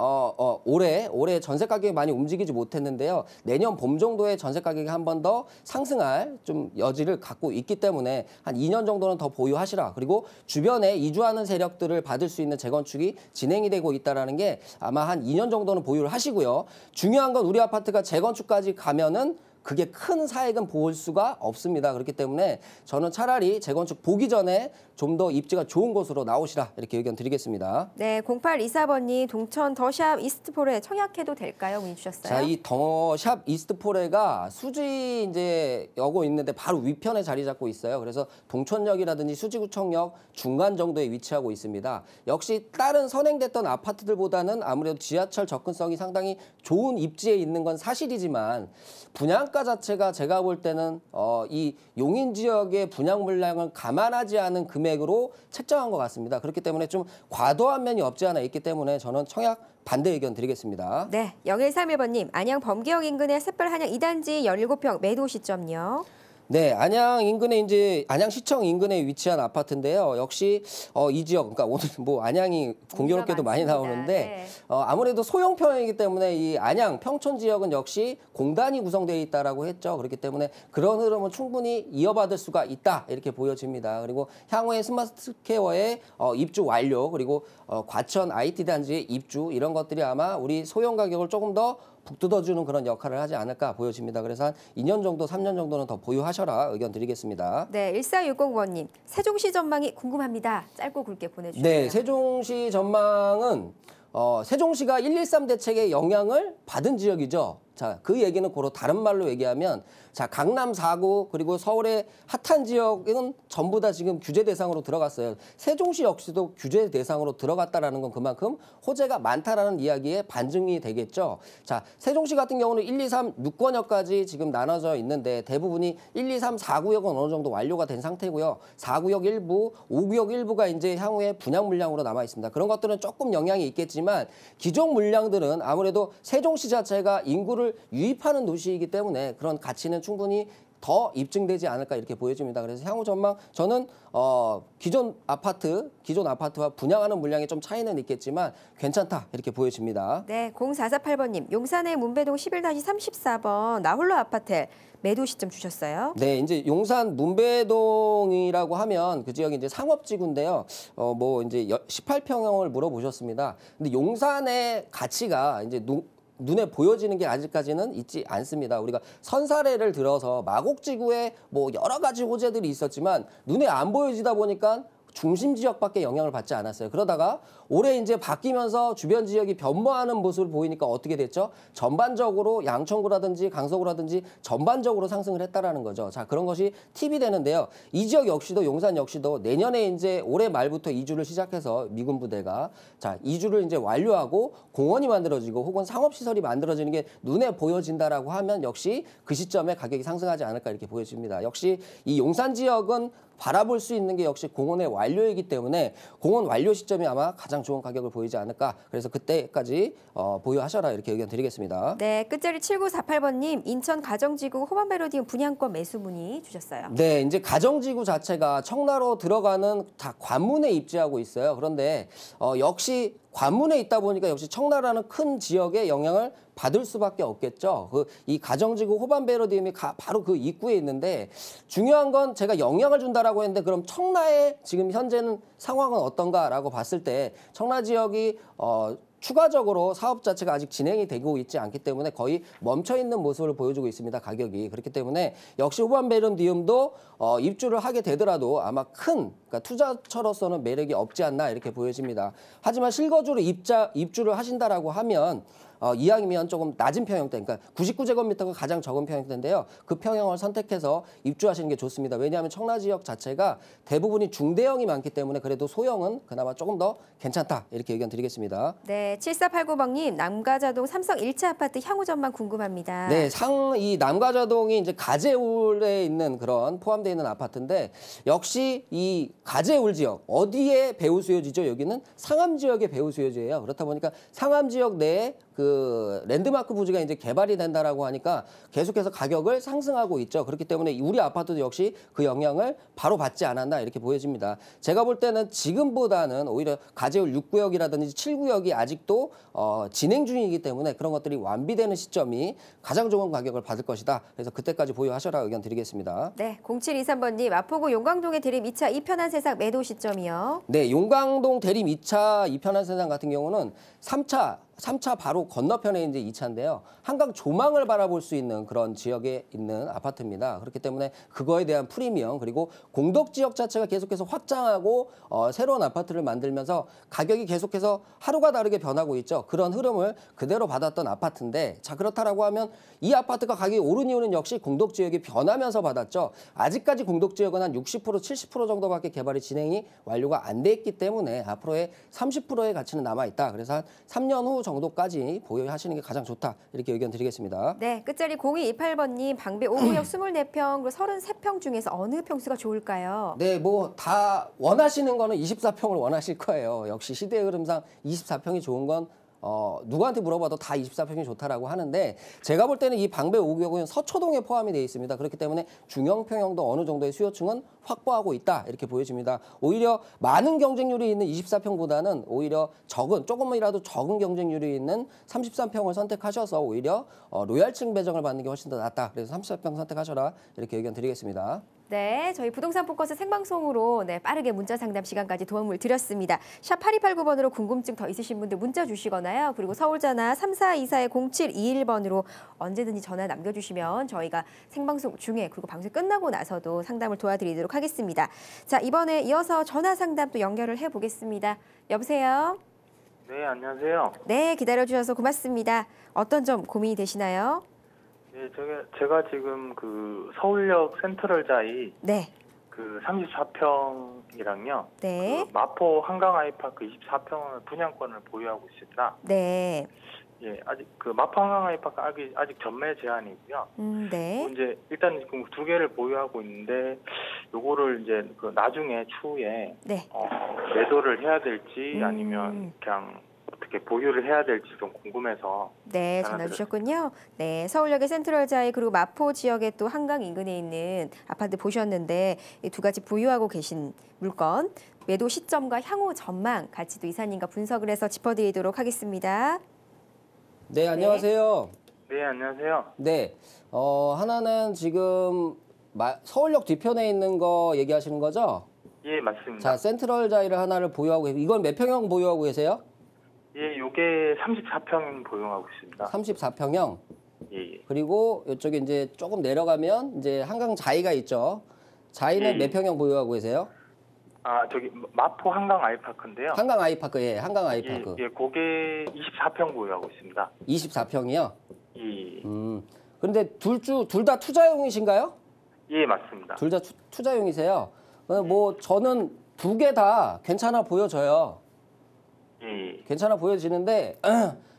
올해 전세 가격이 많이 움직이지 못했는데요. 내년 봄 정도에 전세 가격이 한 번 더 상승할 좀 여지를 갖고 있기 때문에 한 2년 정도는 더 보유하시라. 그리고 주변에 이주하는 세력들을 받을 수 있는 재건축이 진행이 되고 있다라는 게 아마 한 2년 정도는 보유를 하시고요. 중요한 건 우리 아파트가 재건축까지 가면은 그게 큰 사액은 볼 수가 없습니다. 그렇기 때문에 저는 차라리 재건축 보기 전에 좀 더 입지가 좋은 곳으로 나오시라 이렇게 의견 드리겠습니다. 네, 0824번님, 동천 더샵 이스트폴에 청약해도 될까요? 문의 주셨어요. 자, 이 더샵 이스트폴에가 수지 이제 여고 있는데 바로 위편에 자리 잡고 있어요. 그래서 동천역이라든지 수지구청역 중간 정도에 위치하고 있습니다. 역시 다른 선행됐던 아파트들보다는 아무래도 지하철 접근성이 상당히 좋은 입지에 있는 건 사실이지만 분양가 자체가 제가 볼 때는 이 용인 지역의 분양 물량을 감안하지 않은 금액으로 책정한 것 같습니다. 그렇기 때문에 좀 과도한 면이 없지 않아 있기 때문에 저는 청약 반대 의견 드리겠습니다. 네, 0131번님, 안양 범기역 인근의 샛별 한양 2단지 17평 매도 시점요. 네, 안양 인근에 이제 안양시청 인근에 위치한 아파트인데요. 역시 이 지역, 그러니까 오늘 뭐 안양이 공교롭게도 많이 나오는데 네. 아무래도 소형평이기 때문에 이 안양 평촌 지역은 역시 공단이 구성되어 있다라고 했죠. 그렇기 때문에 그런 흐름은 충분히 이어받을 수가 있다 이렇게 보여집니다. 그리고 향후에 스마트케어의 입주 완료 그리고 과천 IT 단지의 입주 이런 것들이 아마 우리 소형 가격을 조금 더 북돋아주는 그런 역할을 하지 않을까 보여집니다. 그래서 한 2년 정도, 3년 정도는 더 보유하셔라 의견 드리겠습니다. 네, 1460번님, 세종시 전망이 궁금합니다. 짧고 굵게 보내주세요. 네, 세종시 전망은 세종시가 113 대책의 영향을 받은 지역이죠. 자, 그 얘기는 고로 다른 말로 얘기하면 자, 강남 4구 그리고 서울의 핫한 지역은 전부 다 지금 규제 대상으로 들어갔어요. 세종시 역시도 규제 대상으로 들어갔다라는 건 그만큼 호재가 많다라는 이야기에 반증이 되겠죠. 자, 세종시 같은 경우는 1, 2, 3, 6권역까지 지금 나눠져 있는데 대부분이 1, 2, 3, 4구역은 어느 정도 완료가 된 상태고요. 4구역 일부, 5구역 일부가 이제 향후에 분양 물량으로 남아 있습니다. 그런 것들은 조금 영향이 있겠지만 기존 물량들은 아무래도 세종시 자체가 인구를 수요를 유입하는 도시이기 때문에 그런 가치는 충분히 더 입증되지 않을까 이렇게 보여집니다. 그래서 향후 전망 저는 기존 아파트와 분양하는 물량에 좀 차이는 있겠지만 괜찮다 이렇게 보여집니다. 네, 0448번님 용산의 문배동 11-34번 나홀로 아파트 매도 시점 주셨어요. 네, 이제 용산 문배동이라고 하면 그 지역이 이제 상업지구인데요. 뭐 이제 18평형을 물어보셨습니다. 근데 용산의 가치가 이제 눈에 보여지는 게 아직까지는 있지 않습니다. 우리가 선사례를 들어서 마곡지구에 뭐 여러 가지 호재들이 있었지만 눈에 안 보여지다 보니까 중심 지역밖에 영향을 받지 않았어요. 그러다가 올해 이제 바뀌면서 주변 지역이 변모하는 모습을 보이니까 어떻게 됐죠? 전반적으로 양천구라든지 강서구라든지 전반적으로 상승을 했다라는 거죠. 자, 그런 것이 팁이 되는데요. 이 지역 역시도 용산 역시도 내년에 이제 올해 말부터 이주를 시작해서 미군 부대가 자, 이주를 이제 완료하고 공원이 만들어지고 혹은 상업시설이 만들어지는 게 눈에 보여진다라고 하면 역시 그 시점에 가격이 상승하지 않을까 이렇게 보여집니다. 역시 이 용산 지역은 바라볼 수 있는 게 역시 공원의 완료이기 때문에 공원 완료 시점이 아마 가장 좋은 가격을 보이지 않을까. 그래서 그때까지 보유하셔라 이렇게 의견 드리겠습니다. 네, 끝자리 7948번님 인천 가정지구 호반메로디움 분양권 매수 문의 주셨어요. 네, 이제 가정지구 자체가 청라로 들어가는 다 관문에 입지하고 있어요. 그런데 역시 관문에 있다 보니까 역시 청라라는 큰 지역에 영향을 받을 수밖에 없겠죠. 이 가정지구 호반베로디움이 바로 그 입구에 있는데 중요한 건 제가 영향을 준다라고 했는데 그럼 청라의 지금 현재는 상황은 어떤가라고 봤을 때 청라 지역이 추가적으로 사업 자체가 아직 진행이 되고 있지 않기 때문에 거의 멈춰 있는 모습을 보여주고 있습니다. 가격이. 그렇기 때문에 역시 호반베로디움도 입주를 하게 되더라도 아마 그러니까 투자처로서는 매력이 없지 않나 이렇게 보여집니다. 하지만 실거주로 입주를 하신다라고 하면 이왕이면 조금 낮은 평형대, 그러니까 99제곱미터가 가장 적은 평형대인데요. 그 평형을 선택해서 입주하시는 게 좋습니다. 왜냐하면 청라 지역 자체가 대부분이 중대형이 많기 때문에 그래도 소형은 그나마 조금 더 괜찮다 이렇게 의견 드리겠습니다. 네, 7489번님 남가자동 삼성 1차 아파트 향후 전망 궁금합니다. 네, 이 남가자동이 이제 가재울에 있는 그런 포함되어 있는 아파트인데 역시 이 가재울 지역 어디에 배후 수요지죠? 여기는 상암 지역의 배후 수요지예요. 그렇다 보니까 상암 지역 내에 그 랜드마크 부지가 이제 개발이 된다라고 하니까 계속해서 가격을 상승하고 있죠. 그렇기 때문에 우리 아파트도 역시 그 영향을 바로 받지 않았나 이렇게 보여집니다. 제가 볼 때는 지금보다는 오히려 가재울 6구역이라든지 7구역이 아직도 진행 중이기 때문에 그런 것들이 완비되는 시점이 가장 좋은 가격을 받을 것이다. 그래서 그때까지 보유하셔라 의견 드리겠습니다. 네, 0723번님 마포구 용광동의 대림 2차 이편한 세상 매도 시점이요. 네, 용광동 대림 2차 이편한 세상 같은 경우는 3차 바로 건너편에 이제 2차인데요. 한강 조망을 바라볼 수 있는 그런 지역에 있는 아파트입니다. 그렇기 때문에 그거에 대한 프리미엄 그리고 공덕 지역 자체가 계속해서 확장하고 새로운 아파트를 만들면서 가격이 계속해서 하루가 다르게 변하고 있죠. 그런 흐름을 그대로 받았던 아파트인데 자 그렇다라고 하면 이 아파트가 가격이 오른 이유는 역시 공덕 지역이 변하면서 받았죠. 아직까지 공덕 지역은 한 60%, 70% 정도밖에 개발이 진행이 완료가 안 돼 있기 때문에 앞으로의 30%의 가치는 남아있다. 그래서 한 3년 후 정도까지 보유하시는 게 가장 좋다. 이렇게 의견 드리겠습니다. 네, 끝자리 0228번님 방배 5구역 24평 그리고 33평 중에서 어느 평수가 좋을까요? 네, 뭐 다 원하시는 거는 24평을 원하실 거예요. 역시 시대의 흐름상 24평이 좋은 건 누구한테 물어봐도 다 24평이 좋다라고 하는데 제가 볼 때는 이 방배 5구역은 서초동에 포함이 되어 있습니다. 그렇기 때문에 중형 평형도 어느 정도의 수요층은 확보하고 있다 이렇게 보여집니다. 오히려 많은 경쟁률이 있는 24평보다는 오히려 조금이라도 적은 경쟁률이 있는 33평을 선택하셔서 오히려 로얄층 배정을 받는 게 훨씬 더 낫다. 그래서 34평 선택하셔라 이렇게 의견 드리겠습니다. 네, 저희 부동산 포커스 생방송으로 빠르게 문자 상담 시간까지 도움을 드렸습니다. 샵 8289번으로 궁금증 더 있으신 분들 문자 주시거나요. 그리고 서울전화 3424-0721번으로 언제든지 전화 남겨주시면 저희가 생방송 중에 그리고 방송 끝나고 나서도 상담을 도와드리도록 하겠습니다. 자, 이번에 이어서 전화 상담 또 연결을 해보겠습니다. 여보세요? 네, 안녕하세요. 네, 기다려주셔서 고맙습니다. 어떤 점 고민이 되시나요? 네, 제가 지금 그 서울역 센트럴자이 네. 그 34평이랑요. 네. 그 마포 한강 아이파크 24평을 분양권을 보유하고 있습니다. 네. 예, 아직 그 마포 한강 아이파크 아직 전매 제한이고요. 네. 이제 일단 지금 두 개를 보유하고 있는데 요거를 이제 그 나중에 추후에 네. 매도를 해야 될지 아니면 그냥 어떻게 보유를 해야 될지 좀 궁금해서. 네, 전화 주셨군요. 네, 서울역의 센트럴자이 그리고 마포 지역의 또 한강 인근에 있는 아파트 보셨는데 이 두 가지 보유하고 계신 물건 매도 시점과 향후 전망 같이 또 이사님과 분석을 해서 짚어드리도록 하겠습니다. 네, 안녕하세요. 네, 안녕하세요. 네, 하나는 지금 서울역 뒤편에 있는 거 얘기하시는 거죠? 예, 맞습니다. 자, 센트럴 자이를 하나를 보유하고 계세요. 이건 몇 평형 보유하고 계세요? 예, 요게 34평 보유하고 있습니다. 34평형. 예. 그리고 이쪽에 이제 조금 내려가면 이제 한강 자이가 있죠. 자이는 예. 몇 평형 보유하고 계세요? 아, 저기 마포 한강 아이파크인데요. 한강 아이파크, 예, 한강 아이파크. 예, 그게 24평 보유하고 있습니다. 24평이요? 예. 그런데 둘 다 투자용이신가요? 예, 맞습니다. 둘 다 투자용이세요? 뭐 저는 두 개 다 괜찮아 보여져요. 예. 괜찮아 보여지는데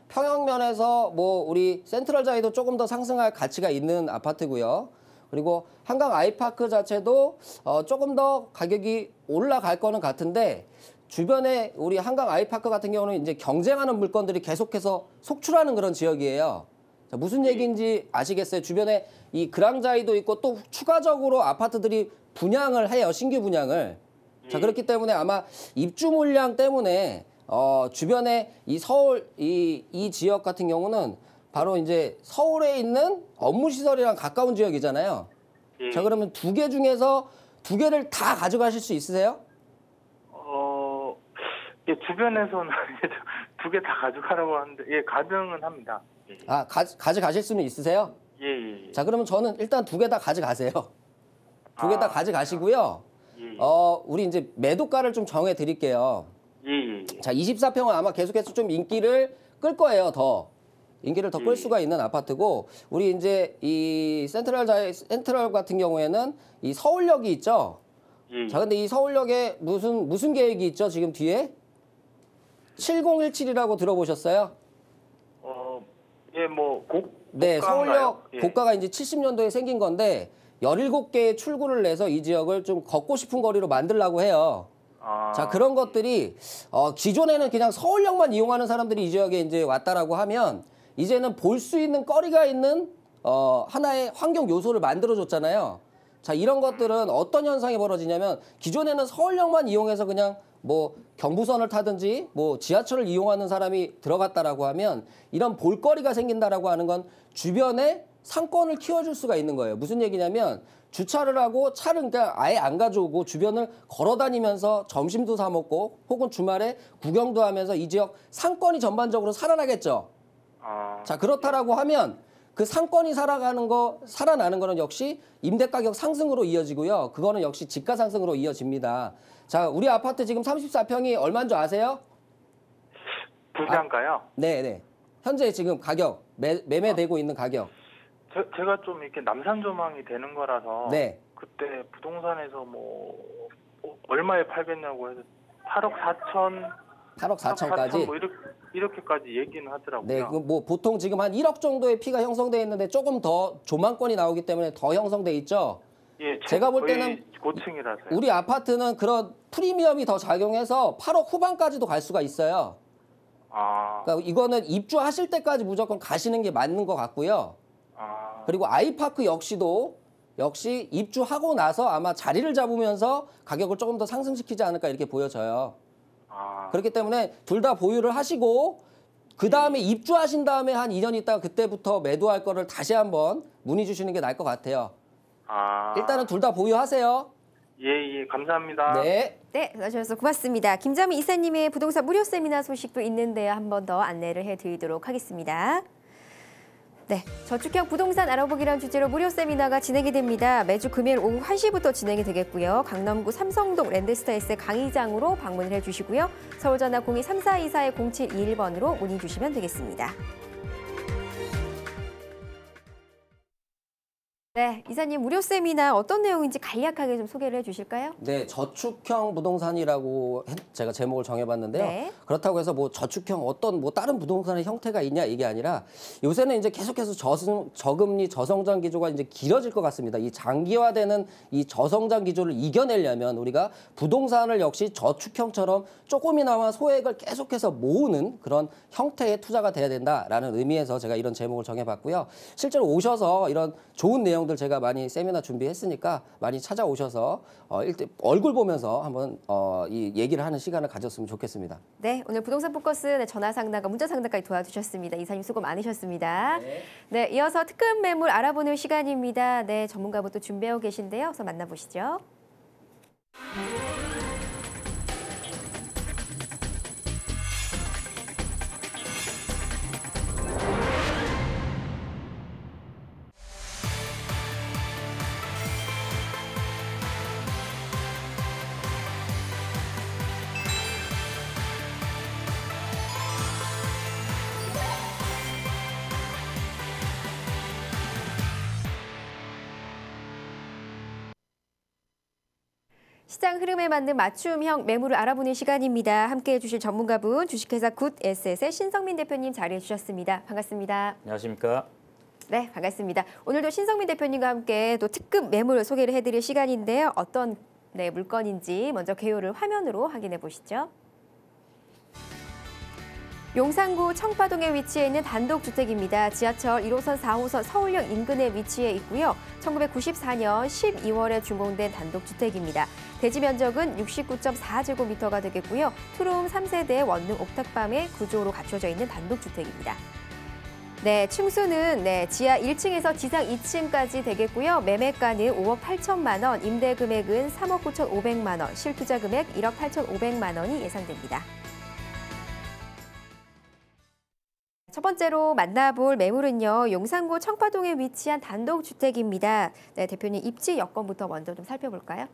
평형면에서 뭐 우리 센트럴 자이도 조금 더 상승할 가치가 있는 아파트고요. 그리고 한강 아이파크 자체도 조금 더 가격이 올라갈 거는 같은데 주변에 우리 한강 아이파크 같은 경우는 이제 경쟁하는 물건들이 계속해서 속출하는 그런 지역이에요. 자, 무슨 얘기인지 아시겠어요? 주변에 이 그랑자이도 있고 또 추가적으로 아파트들이 분양을 해요. 신규 분양을. 자, 그렇기 때문에 아마 입주 물량 때문에 주변에 이 서울 이 지역 같은 경우는 바로 이제 서울에 있는 업무 시설이랑 가까운 지역이잖아요. 예. 자, 그러면 두 개 중에서 두 개를 다 가져가실 수 있으세요? 예, 주변에서는 두 개 다 가져가라고 하는데, 예, 가능은 합니다. 예. 아, 가져가실 수는 있으세요? 예, 예. 자, 그러면 저는 일단 두 개 다 가져가세요. 두 개 다 가져가시고요. 예. 우리 이제 매도가를 좀 정해 드릴게요. 예, 예. 자, 24평은 아마 계속해서 좀 인기를 끌 거예요, 더. 인기를 더 끌 예. 수가 있는 아파트고, 우리 이제 이 센트럴 같은 경우에는 이 서울역이 있죠? 예. 자, 근데 이 서울역에 무슨 계획이 있죠, 지금 뒤에? 7017이라고 들어보셨어요? 예, 뭐, 네, 고가인가요? 서울역 예. 고가가 이제 70년도에 생긴 건데, 17개의 출구를 내서 이 지역을 좀 걷고 싶은 거리로 만들려고 해요. 아, 자, 그런 것들이 기존에는 그냥 서울역만 이용하는 사람들이 이 지역에 이제 왔다라고 하면 이제는 볼 수 있는 거리가 있는 하나의 환경 요소를 만들어 줬잖아요. 자, 이런 것들은 어떤 현상이 벌어지냐면 기존에는 서울역만 이용해서 그냥 뭐 경부선을 타든지 뭐 지하철을 이용하는 사람이 들어갔다라고 하면 이런 볼거리가 생긴다라고 하는 건 주변에 상권을 키워줄 수가 있는 거예요. 무슨 얘기냐면 주차를 하고 차를 그러니까 아예 안 가져오고 주변을 걸어 다니면서 점심도 사 먹고 혹은 주말에 구경도 하면서 이 지역 상권이 전반적으로 살아나겠죠. 자, 그렇다라고 하면 그 상권이 살아나는 거는 역시 임대 가격 상승으로 이어지고요. 그거는 역시 집가 상승으로 이어집니다. 자, 우리 아파트 지금 34평이 얼마인 줄 아세요? 부자인가요? 네. 현재 지금 가격, 매매되고 있는 가격. 제가 좀 이렇게 남산 조망이 되는 거라서 네. 그때 부동산에서 뭐 얼마에 팔겠냐고 해서 8억 4천 8억 4천까지. 뭐 이렇게까지 얘기는 하더라고요. 네, 뭐 보통 지금 한 1억 정도의 피가 형성돼 있는데 조금 더 조망권이 나오기 때문에 더 형성돼 있죠. 예, 제가 볼 거의 때는 고층이라서요. 우리 아파트는 그런 프리미엄이 더 작용해서 8억 후반까지도 갈 수가 있어요. 그러니까 이거는 입주하실 때까지 무조건 가시는 게 맞는 것 같고요. 그리고 아이파크 역시 입주하고 나서 아마 자리를 잡으면서 가격을 조금 더 상승시키지 않을까 이렇게 보여져요. 그렇기 때문에 둘 다 보유를 하시고 그 다음에 입주하신 다음에 한 2년 있다가 그때부터 매도할 거를 다시 한번 문의 주시는 게 나을 것 같아요. 일단은 둘 다 보유하세요. 예, 감사합니다. 네. 네, 나와주셔서 고맙습니다. 김자미 이사님의 부동산 무료 세미나 소식도 있는데요. 한 번 더 안내를 해드리도록 하겠습니다. 네, 저축형 부동산 알아보기란 주제로 무료 세미나가 진행이 됩니다. 매주 금요일 오후 1시부터 진행이 되겠고요. 강남구 삼성동 랜드스타일스 강의장으로 방문을 해주시고요. 서울전화 02-3424-0721번으로 문의 주시면 되겠습니다. 네, 이사님 무료 세미나 어떤 내용인지 간략하게 좀 소개를 해주실까요? 네, 저축형 부동산이라고 제가 제목을 정해봤는데요. 네. 그렇다고 해서 뭐 저축형 어떤 뭐 다른 부동산의 형태가 있냐 이게 아니라 요새는 이제 계속해서 저금리 저성장 기조가 이제 길어질 것 같습니다. 이 장기화되는 이 저성장 기조를 이겨내려면 우리가 부동산을 역시 저축형처럼 조금이나마 소액을 계속해서 모으는 그런 형태의 투자가 돼야 된다라는 의미에서 제가 이런 제목을 정해봤고요. 실제로 오셔서 이런 좋은 내용들 제가 많이 세미나 준비했으니까 많이 찾아오셔서 일단 얼굴 보면서 한번 이 얘기를 하는 시간을 가졌으면 좋겠습니다. 네, 오늘 부동산 포커스 전화 상담과 문자 상담까지 도와주셨습니다. 이사님 수고 많으셨습니다. 네, 이어서 특급 매물 알아보는 시간입니다. 네, 전문가분 또 준비하고 계신데요. 우선 만나보시죠. 시장 흐름에 맞는 맞춤형 매물을 알아보는 시간입니다. 함께해 주실 전문가분 주식회사 굿에셋의 신성민 대표님 자리해 주셨습니다. 반갑습니다. 안녕하십니까? 네, 반갑습니다. 오늘도 신성민 대표님과 함께 또 특급 매물 소개를 해드릴 시간인데요. 어떤 물건인지 먼저 개요를 화면으로 확인해 보시죠. 용산구 청파동에 위치해 있는 단독주택입니다. 지하철 1호선 4호선 서울역 인근에 위치해 있고요. 1994년 12월에 준공된 단독주택입니다. 대지 면적은 69.4제곱미터가 되겠고요. 투룸 3세대 원룸 옥탑방의 구조로 갖춰져 있는 단독주택입니다. 네, 층수는 지하 1층에서 지상 2층까지 되겠고요. 매매가는 5억 8천만 원, 임대 금액은 3억 9,500만 원, 실투자 금액 1억 8,500만 원이 예상됩니다. 첫 번째로 만나볼 매물은요. 용산구 청파동에 위치한 단독주택입니다. 네, 대표님 입지 여건부터 먼저 좀 살펴볼까요?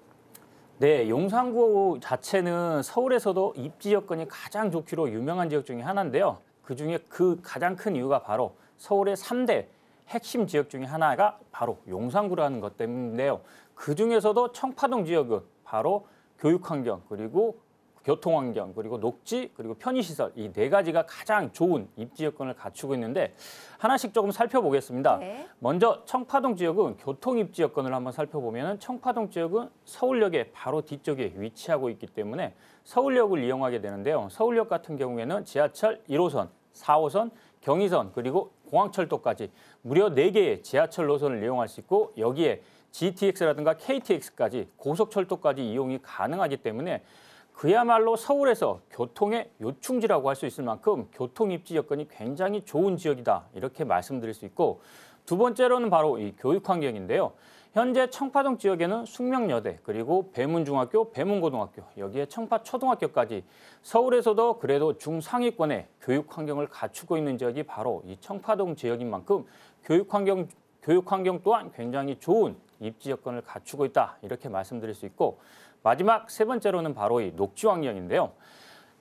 네, 용산구 자체는 서울에서도 입지 여건이 가장 좋기로 유명한 지역 중에 하나인데요. 그중에 그 가장 큰 이유가 바로 서울의 3대 핵심 지역 중에 하나가 바로 용산구라는 것 때문인데요. 그중에서도 청파동 지역은 바로 교육환경, 그리고 교통환경, 그리고 녹지, 그리고 편의시설 이 네 가지가 가장 좋은 입지 여건을 갖추고 있는데 하나씩 조금 살펴보겠습니다. 네. 먼저 청파동 지역은 교통 입지 여건을 한번 살펴보면 청파동 지역은 서울역의 바로 뒤쪽에 위치하고 있기 때문에 서울역을 이용하게 되는데요. 서울역 같은 경우에는 지하철 1호선, 4호선, 경의선, 그리고 공항철도까지 무려 4개의 지하철 노선을 이용할 수 있고 여기에 GTX라든가 KTX까지 고속철도까지 이용이 가능하기 때문에 그야말로 서울에서 교통의 요충지라고 할 수 있을 만큼 교통 입지 여건이 굉장히 좋은 지역이다 이렇게 말씀드릴 수 있고 두 번째로는 바로 이 교육 환경인데요. 현재 청파동 지역에는 숙명여대 그리고 배문중학교, 배문고등학교 여기에 청파초등학교까지 서울에서도 그래도 중상위권의 교육 환경을 갖추고 있는 지역이 바로 이 청파동 지역인 만큼 교육 환경 또한 굉장히 좋은 입지 여건을 갖추고 있다 이렇게 말씀드릴 수 있고 마지막 세 번째로는 바로 이 녹지 환경인데요.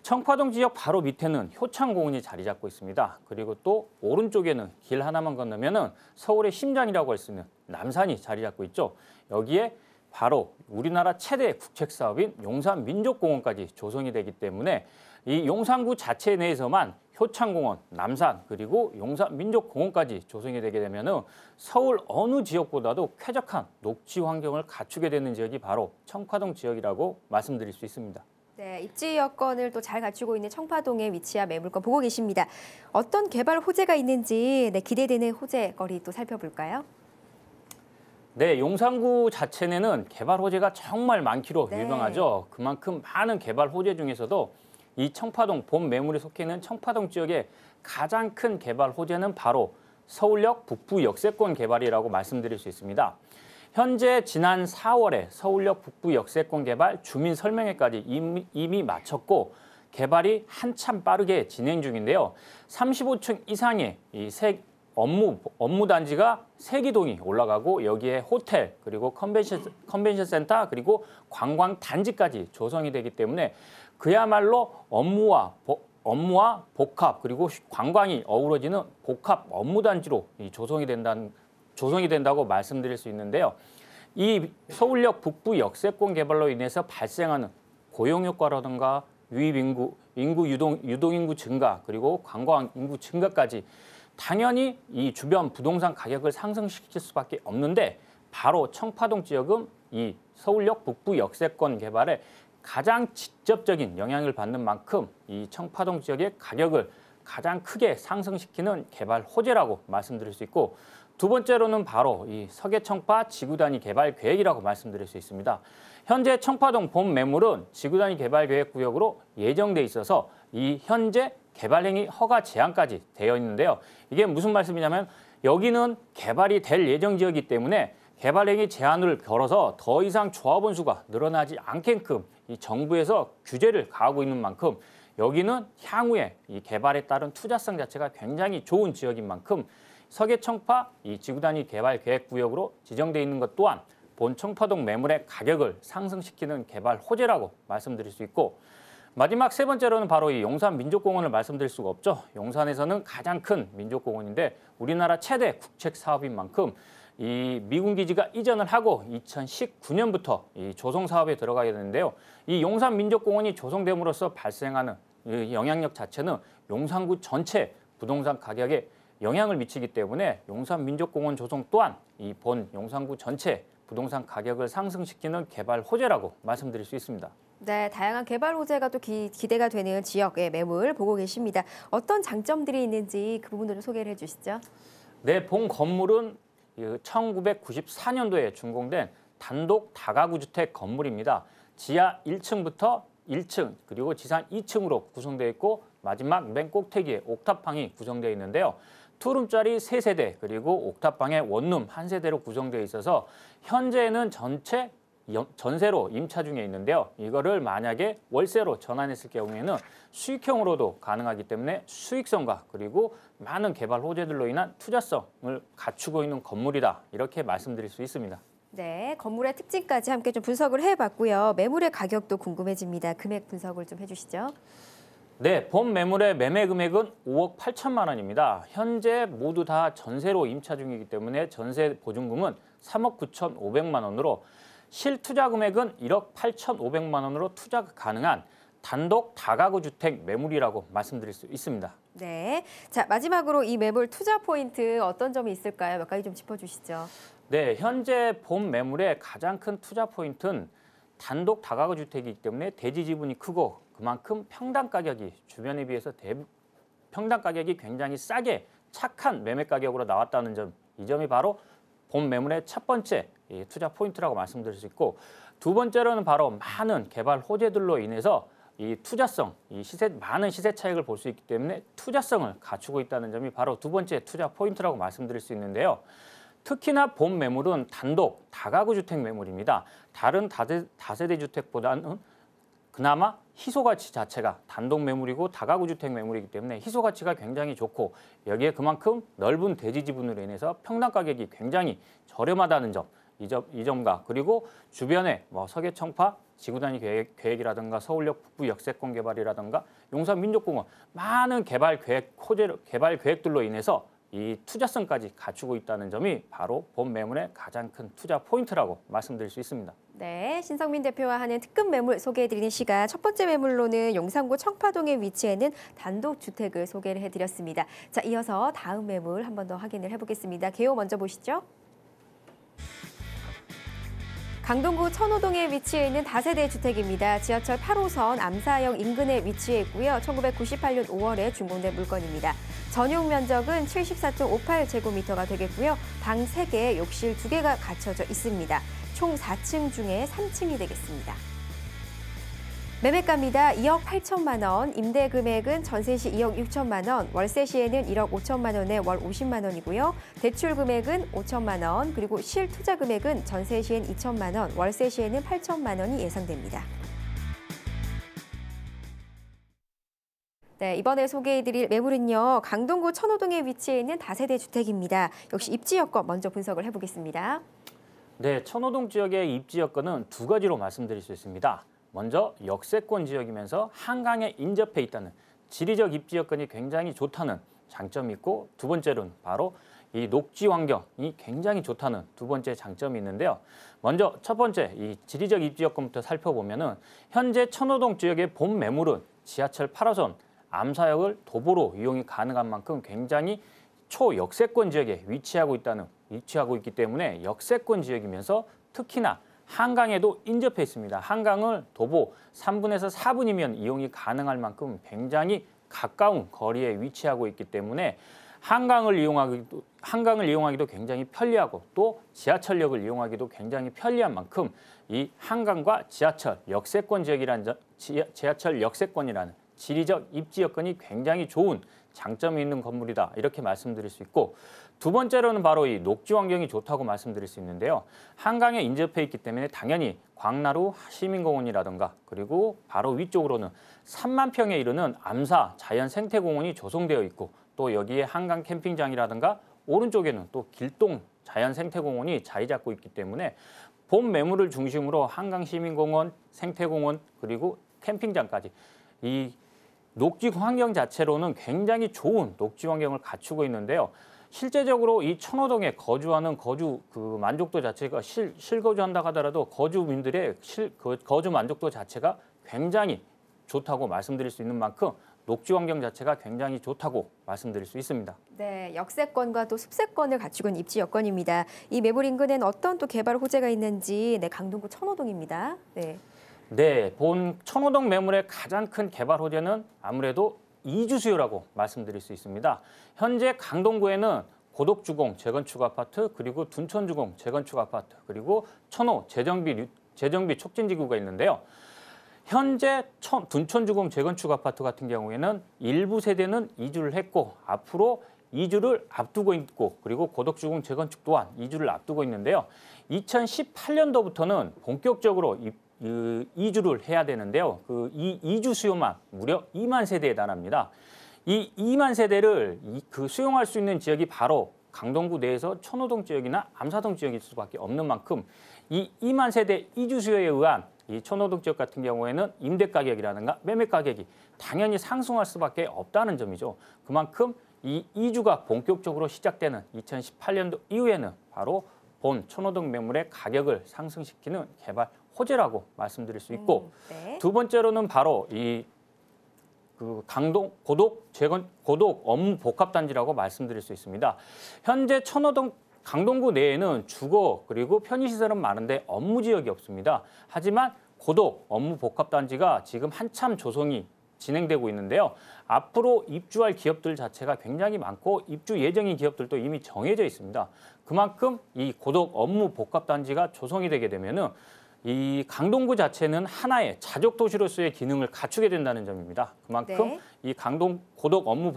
청파동 지역 바로 밑에는 효창공원이 자리 잡고 있습니다. 그리고 또 오른쪽에는 길 하나만 건너면은 서울의 심장이라고 할 수 있는 남산이 자리 잡고 있죠. 여기에 바로 우리나라 최대 국책 사업인 용산민족공원까지 조성이 되기 때문에 이 용산구 자체 내에서만 효창공원, 남산, 그리고 용산민족공원까지 조성이 되게 되면은 서울 어느 지역보다도 쾌적한 녹지 환경을 갖추게 되는 지역이 바로 청파동 지역이라고 말씀드릴 수 있습니다. 네, 입지 여건을 또 잘 갖추고 있는 청파동에 위치한 매물권 보고 계십니다. 어떤 개발 호재가 있는지 기대되는 호재거리 또 살펴볼까요? 네, 용산구 자체는 개발 호재가 정말 많기로 네. 유명하죠. 그만큼 많은 개발 호재 중에서도 이 청파동 본 매물에 속해 있는 청파동 지역의 가장 큰 개발 호재는 바로 서울역 북부 역세권 개발이라고 말씀드릴 수 있습니다. 현재 지난 4월에 서울역 북부 역세권 개발 주민 설명회까지 이미 마쳤고 개발이 한참 빠르게 진행 중인데요. 35층 이상의 이 업무 단지가 3기동이 올라가고 여기에 호텔 그리고 컨벤션 센터 그리고 관광 단지까지 조성이 되기 때문에 그야말로 업무와 복합 그리고 관광이 어우러지는 복합 업무 단지로 조성이 된다는 조성이 된다고 말씀드릴 수 있는데요. 이 서울역 북부 역세권 개발로 인해서 발생하는 고용 효과라든가 유입 인구, 유동 인구 증가, 그리고 관광 인구 증가까지 당연히 이 주변 부동산 가격을 상승시킬 수밖에 없는데 바로 청파동 지역은 이 서울역 북부 역세권 개발에 가장 직접적인 영향을 받는 만큼 이 청파동 지역의 가격을 가장 크게 상승시키는 개발 호재라고 말씀드릴 수 있고, 두 번째로는 바로 이 서계청파 지구단위 개발 계획이라고 말씀드릴 수 있습니다. 현재 청파동 본 매물은 지구단위 개발 계획 구역으로 예정돼 있어서 이 현재 개발행위 허가 제한까지 되어 있는데요. 이게 무슨 말씀이냐면 여기는 개발이 될 예정 지역이기 때문에 개발행위 제한을 걸어서 더 이상 조합원 수가 늘어나지 않게끔 이 정부에서 규제를 가하고 있는 만큼 여기는 향후에 이 개발에 따른 투자성 자체가 굉장히 좋은 지역인 만큼 서계청파 이 지구단위 개발 계획 구역으로 지정돼 있는 것 또한 본 청파동 매물의 가격을 상승시키는 개발 호재라고 말씀드릴 수 있고, 마지막 세 번째로는 바로 이 용산 민족공원을 말씀드릴 수가 없죠. 용산에서는 가장 큰 민족공원인데 우리나라 최대 국책 사업인 만큼 이 미군 기지가 이전을 하고 2019년부터 이 조성 사업에 들어가게 되는데요. 이 용산 민족공원이 조성됨으로써 발생하는 이 영향력 자체는 용산구 전체 부동산 가격에 영향을 미치기 때문에 용산 민족공원 조성 또한 이 본 용산구 전체 부동산 가격을 상승시키는 개발 호재라고 말씀드릴 수 있습니다. 네, 다양한 개발 호재가 또 기대가 되는 지역의 매물 보고 계십니다. 어떤 장점들이 있는지 그 부분도 좀 소개를 해주시죠. 네, 본 건물은 1994년도에 준공된 단독 다가구 주택 건물입니다. 지하 1층부터 1층 그리고 지상 2층으로 구성되어 있고 마지막 맨 꼭대기에 옥탑방이 구성되어 있는데요. 투룸짜리 3세대 그리고 옥탑방에 원룸 1세대로 구성되어 있어서 현재는 전체 전세로 임차 중에 있는데요. 이거를 만약에 월세로 전환했을 경우에는 수익형으로도 가능하기 때문에 수익성과 그리고 많은 개발 호재들로 인한 투자성을 갖추고 있는 건물이다. 이렇게 말씀드릴 수 있습니다. 네, 건물의 특징까지 함께 좀 분석을 해봤고요. 매물의 가격도 궁금해집니다. 금액 분석을 좀 해주시죠. 네, 본 매물의 매매 금액은 5억 8천만 원입니다. 현재 모두 다 전세로 임차 중이기 때문에 전세 보증금은 3억 9,500만 원으로 실투자 금액은 1억 8,500만 원으로 투자가 가능한 단독 다가구 주택 매물이라고 말씀드릴 수 있습니다. 네, 자 마지막으로 이 매물 투자 포인트 어떤 점이 있을까요? 몇 가지 좀 짚어주시죠. 네, 현재 본 매물의 가장 큰 투자 포인트는 단독 다가구 주택이기 때문에 대지 지분이 크고 그만큼 평당 가격이 주변에 비해서 평당 가격이 굉장히 싸게 착한 매매 가격으로 나왔다는 점, 이 점이 바로 본 매물의 첫 번째 투자 포인트라고 말씀드릴 수 있고, 두 번째로는 바로 많은 개발 호재들로 인해서 이 투자성, 많은 시세 차익을 볼 수 있기 때문에 투자성을 갖추고 있다는 점이 바로 두 번째 투자 포인트라고 말씀드릴 수 있는데요. 특히나 본 매물은 단독 다가구 주택 매물입니다. 다른 다세대 주택보다는 그나마 희소 가치 자체가 단독 매물이고 다가구 주택 매물이기 때문에 희소 가치가 굉장히 좋고 여기에 그만큼 넓은 대지 지분으로 인해서 평당 가격이 굉장히 저렴하다는 점, 이 점과 그리고 주변에 서계청파 지구단위 계획이라든가 서울역 북부 역세권 개발이라든가 용산 민족공원 많은 개발 계획들로 인해서 이 투자성까지 갖추고 있다는 점이 바로 본 매물의 가장 큰 투자 포인트라고 말씀드릴 수 있습니다. 네, 신성민 대표와 하는 특급 매물 소개해드리는 시간, 첫 번째 매물로는 용산구 청파동에 위치해 있는 단독주택을 소개를 해드렸습니다. 자, 이어서 다음 매물 한 번 더 확인을 해보겠습니다. 개요 먼저 보시죠. 강동구 천호동에 위치해 있는 다세대 주택입니다. 지하철 8호선 암사역 인근에 위치해 있고요. 1998년 5월에 준공된 물건입니다. 전용 면적은 74.58제곱미터가 되겠고요. 방 3개, 욕실 2개가 갖춰져 있습니다. 총 4층 중에 3층이 되겠습니다. 매매가입니다. 2억 8천만 원, 임대 금액은 전세 시 2억 6천만 원, 월세 시에는 1억 5천만 원에 월 50만 원이고요. 대출 금액은 5천만 원, 그리고 실투자 금액은 전세 시엔 2천만 원, 월세 시에는 8천만 원이 예상됩니다. 네, 이번에 소개해드릴 매물은요. 강동구 천호동에 위치해 있는 다세대 주택입니다. 역시 입지 여건 먼저 분석을 해보겠습니다. 네, 천호동 지역의 입지 여건은 두 가지로 말씀드릴 수 있습니다. 먼저 역세권 지역이면서 한강에 인접해 있다는 지리적 입지 여건이 굉장히 좋다는 장점이 있고, 두 번째로는 바로 이 녹지 환경이 굉장히 좋다는 두 번째 장점이 있는데요. 먼저 첫 번째 이 지리적 입지 여건부터 살펴보면은 현재 천호동 지역의 본 매물은 지하철 8호선 암사역을 도보로 이용이 가능한 만큼 굉장히 초역세권 지역에 위치하고 있기 때문에 역세권 지역이면서 특히나 한강에도 인접해 있습니다. 한강을 도보 3분에서 4분이면 이용이 가능할 만큼 굉장히 가까운 거리에 위치하고 있기 때문에 한강을 이용하기도 굉장히 편리하고 또 지하철역을 이용하기도 굉장히 편리한 만큼 이 한강과 지하철 역세권이라는 지리적 입지 여건이 굉장히 좋은 장점이 있는 건물이다 이렇게 말씀드릴 수 있고, 두 번째로는 바로 이 녹지 환경이 좋다고 말씀드릴 수 있는데요. 한강에 인접해 있기 때문에 당연히 광나루 시민공원이라든가 그리고 바로 위쪽으로는 3만 평에 이르는 암사 자연생태공원이 조성되어 있고 또 여기에 한강 캠핑장이라든가 오른쪽에는 또 길동 자연생태공원이 자리 잡고 있기 때문에 본 매물을 중심으로 한강 시민공원, 생태공원 그리고 캠핑장까지 이 녹지 환경 자체로는 굉장히 좋은 녹지 환경을 갖추고 있는데요. 실제적으로 이 천호동에 거주하는 만족도 자체가 실거주한다 하더라도 거주민들의 거주 만족도 자체가 굉장히 좋다고 말씀드릴 수 있는 만큼 녹지 환경 자체가 굉장히 좋다고 말씀드릴 수 있습니다. 네, 역세권과 또 숲세권을 갖추고 있는 입지 여건입니다. 이 매물 인근에는 어떤 또 개발 호재가 있는지 강동구 천호동입니다. 네, 본 천호동 매물의 가장 큰 개발 호재는 아무래도 이주 수요라고 말씀드릴 수 있습니다. 현재 강동구에는 고덕주공 재건축 아파트 그리고 둔천주공 재건축 아파트 그리고 천호 재정비 촉진지구가 있는데요. 현재 둔천주공 재건축 아파트 같은 경우에는 일부 세대는 이주를 했고 앞으로 이주를 앞두고 있고 그리고 고덕주공 재건축 또한 이주를 앞두고 있는데요. 2018년도부터는 본격적으로 이주를 해야 되는데요. 이 이주 수요만 무려 2만 세대에 달합니다. 이 2만 세대를 수용할 수 있는 지역이 바로 강동구 내에서 천호동 지역이나 암사동 지역일 수밖에 없는 만큼 이 2만 세대 이주 수요에 의한 이 천호동 지역 같은 경우에는 임대 가격이라든가 매매 가격이 당연히 상승할 수밖에 없다는 점이죠. 그만큼 이 이주가 본격적으로 시작되는 2018년도 이후에는 바로 본 천호동 매물의 가격을 상승시키는 개발 호재라고 말씀드릴 수 있고, 두 번째로는 바로 이 강동 고독 업무 복합단지라고 말씀드릴 수 있습니다. 현재 천호동 강동구 내에는 주거 그리고 편의시설은 많은데 업무 지역이 없습니다. 하지만 고독 업무 복합단지가 지금 한참 조성이 진행되고 있는데요. 앞으로 입주할 기업들 자체가 굉장히 많고 입주 예정인 기업들도 이미 정해져 있습니다. 그만큼 이 고독 업무 복합단지가 조성이 되게 되면은 이 강동구 자체는 하나의 자족 도시로서의 기능을 갖추게 된다는 점입니다. 그만큼 이 고독 업무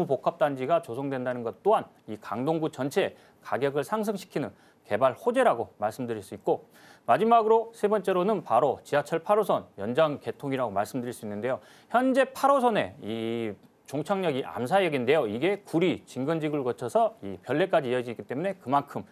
복합단지가 조성된다는 것 또한 이 강동구 전체 가격을 상승시키는 개발 호재라고 말씀드릴 수 있고, 마지막으로 세 번째로는 바로 지하철 8호선 연장 개통이라고 말씀드릴 수 있는데요. 현재 8호선의 이 종착역이 암사역인데요. 이게 구리, 진건지구를 거쳐서 이 별내까지 이어지기 때문에 그만큼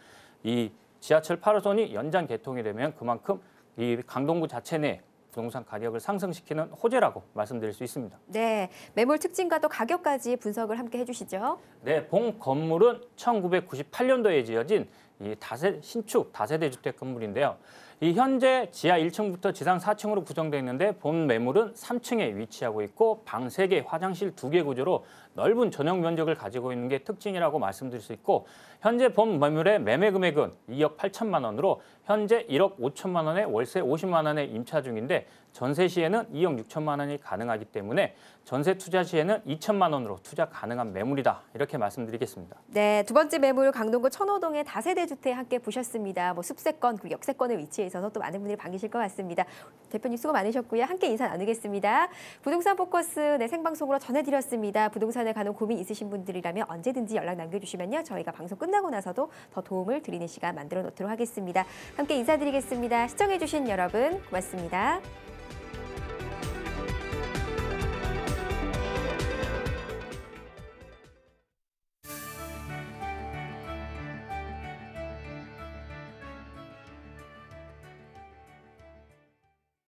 이 지하철 8호선이 연장 개통이 되면 그만큼 이 강동구 자체 내 부동산 가격을 상승시키는 호재라고 말씀드릴 수 있습니다. 네, 매물 특징과 또 가격까지 분석을 함께 해주시죠. 네, 본 건물은 1998년도에 지어진 이 신축 다세대 주택 건물인데요. 이 현재 지하 1층부터 지상 4층으로 구성되어 있는데 본 매물은 3층에 위치하고 있고 방 3개, 화장실 2개 구조로 넓은 전용 면적을 가지고 있는 게 특징이라고 말씀드릴 수 있고, 현재 본 매물의 매매 금액은 2억 8천만 원으로 현재 1억 5천만 원에 월세 50만 원에 임차 중인데 전세 시에는 2억 6천만 원이 가능하기 때문에 전세 투자 시에는 2천만 원으로 투자 가능한 매물이다. 이렇게 말씀드리겠습니다. 네, 두 번째 매물 강동구 천호동의 다세대 주택 함께 보셨습니다. 숲세권, 그리고 역세권에 위치해 있어서 또 많은 분들이 반기실 것 같습니다. 대표님 수고 많으셨고요. 함께 인사 나누겠습니다. 부동산 포커스 생방송으로 전해드렸습니다. 부동산에 관한 고민 있으신 분들이라면 언제든지 연락 남겨주시면요. 저희가 방송 끝나고 나서도 더 도움을 드리는 시간 만들어 놓도록 하겠습니다. 함께 인사드리겠습니다. 시청해주신 여러분 고맙습니다.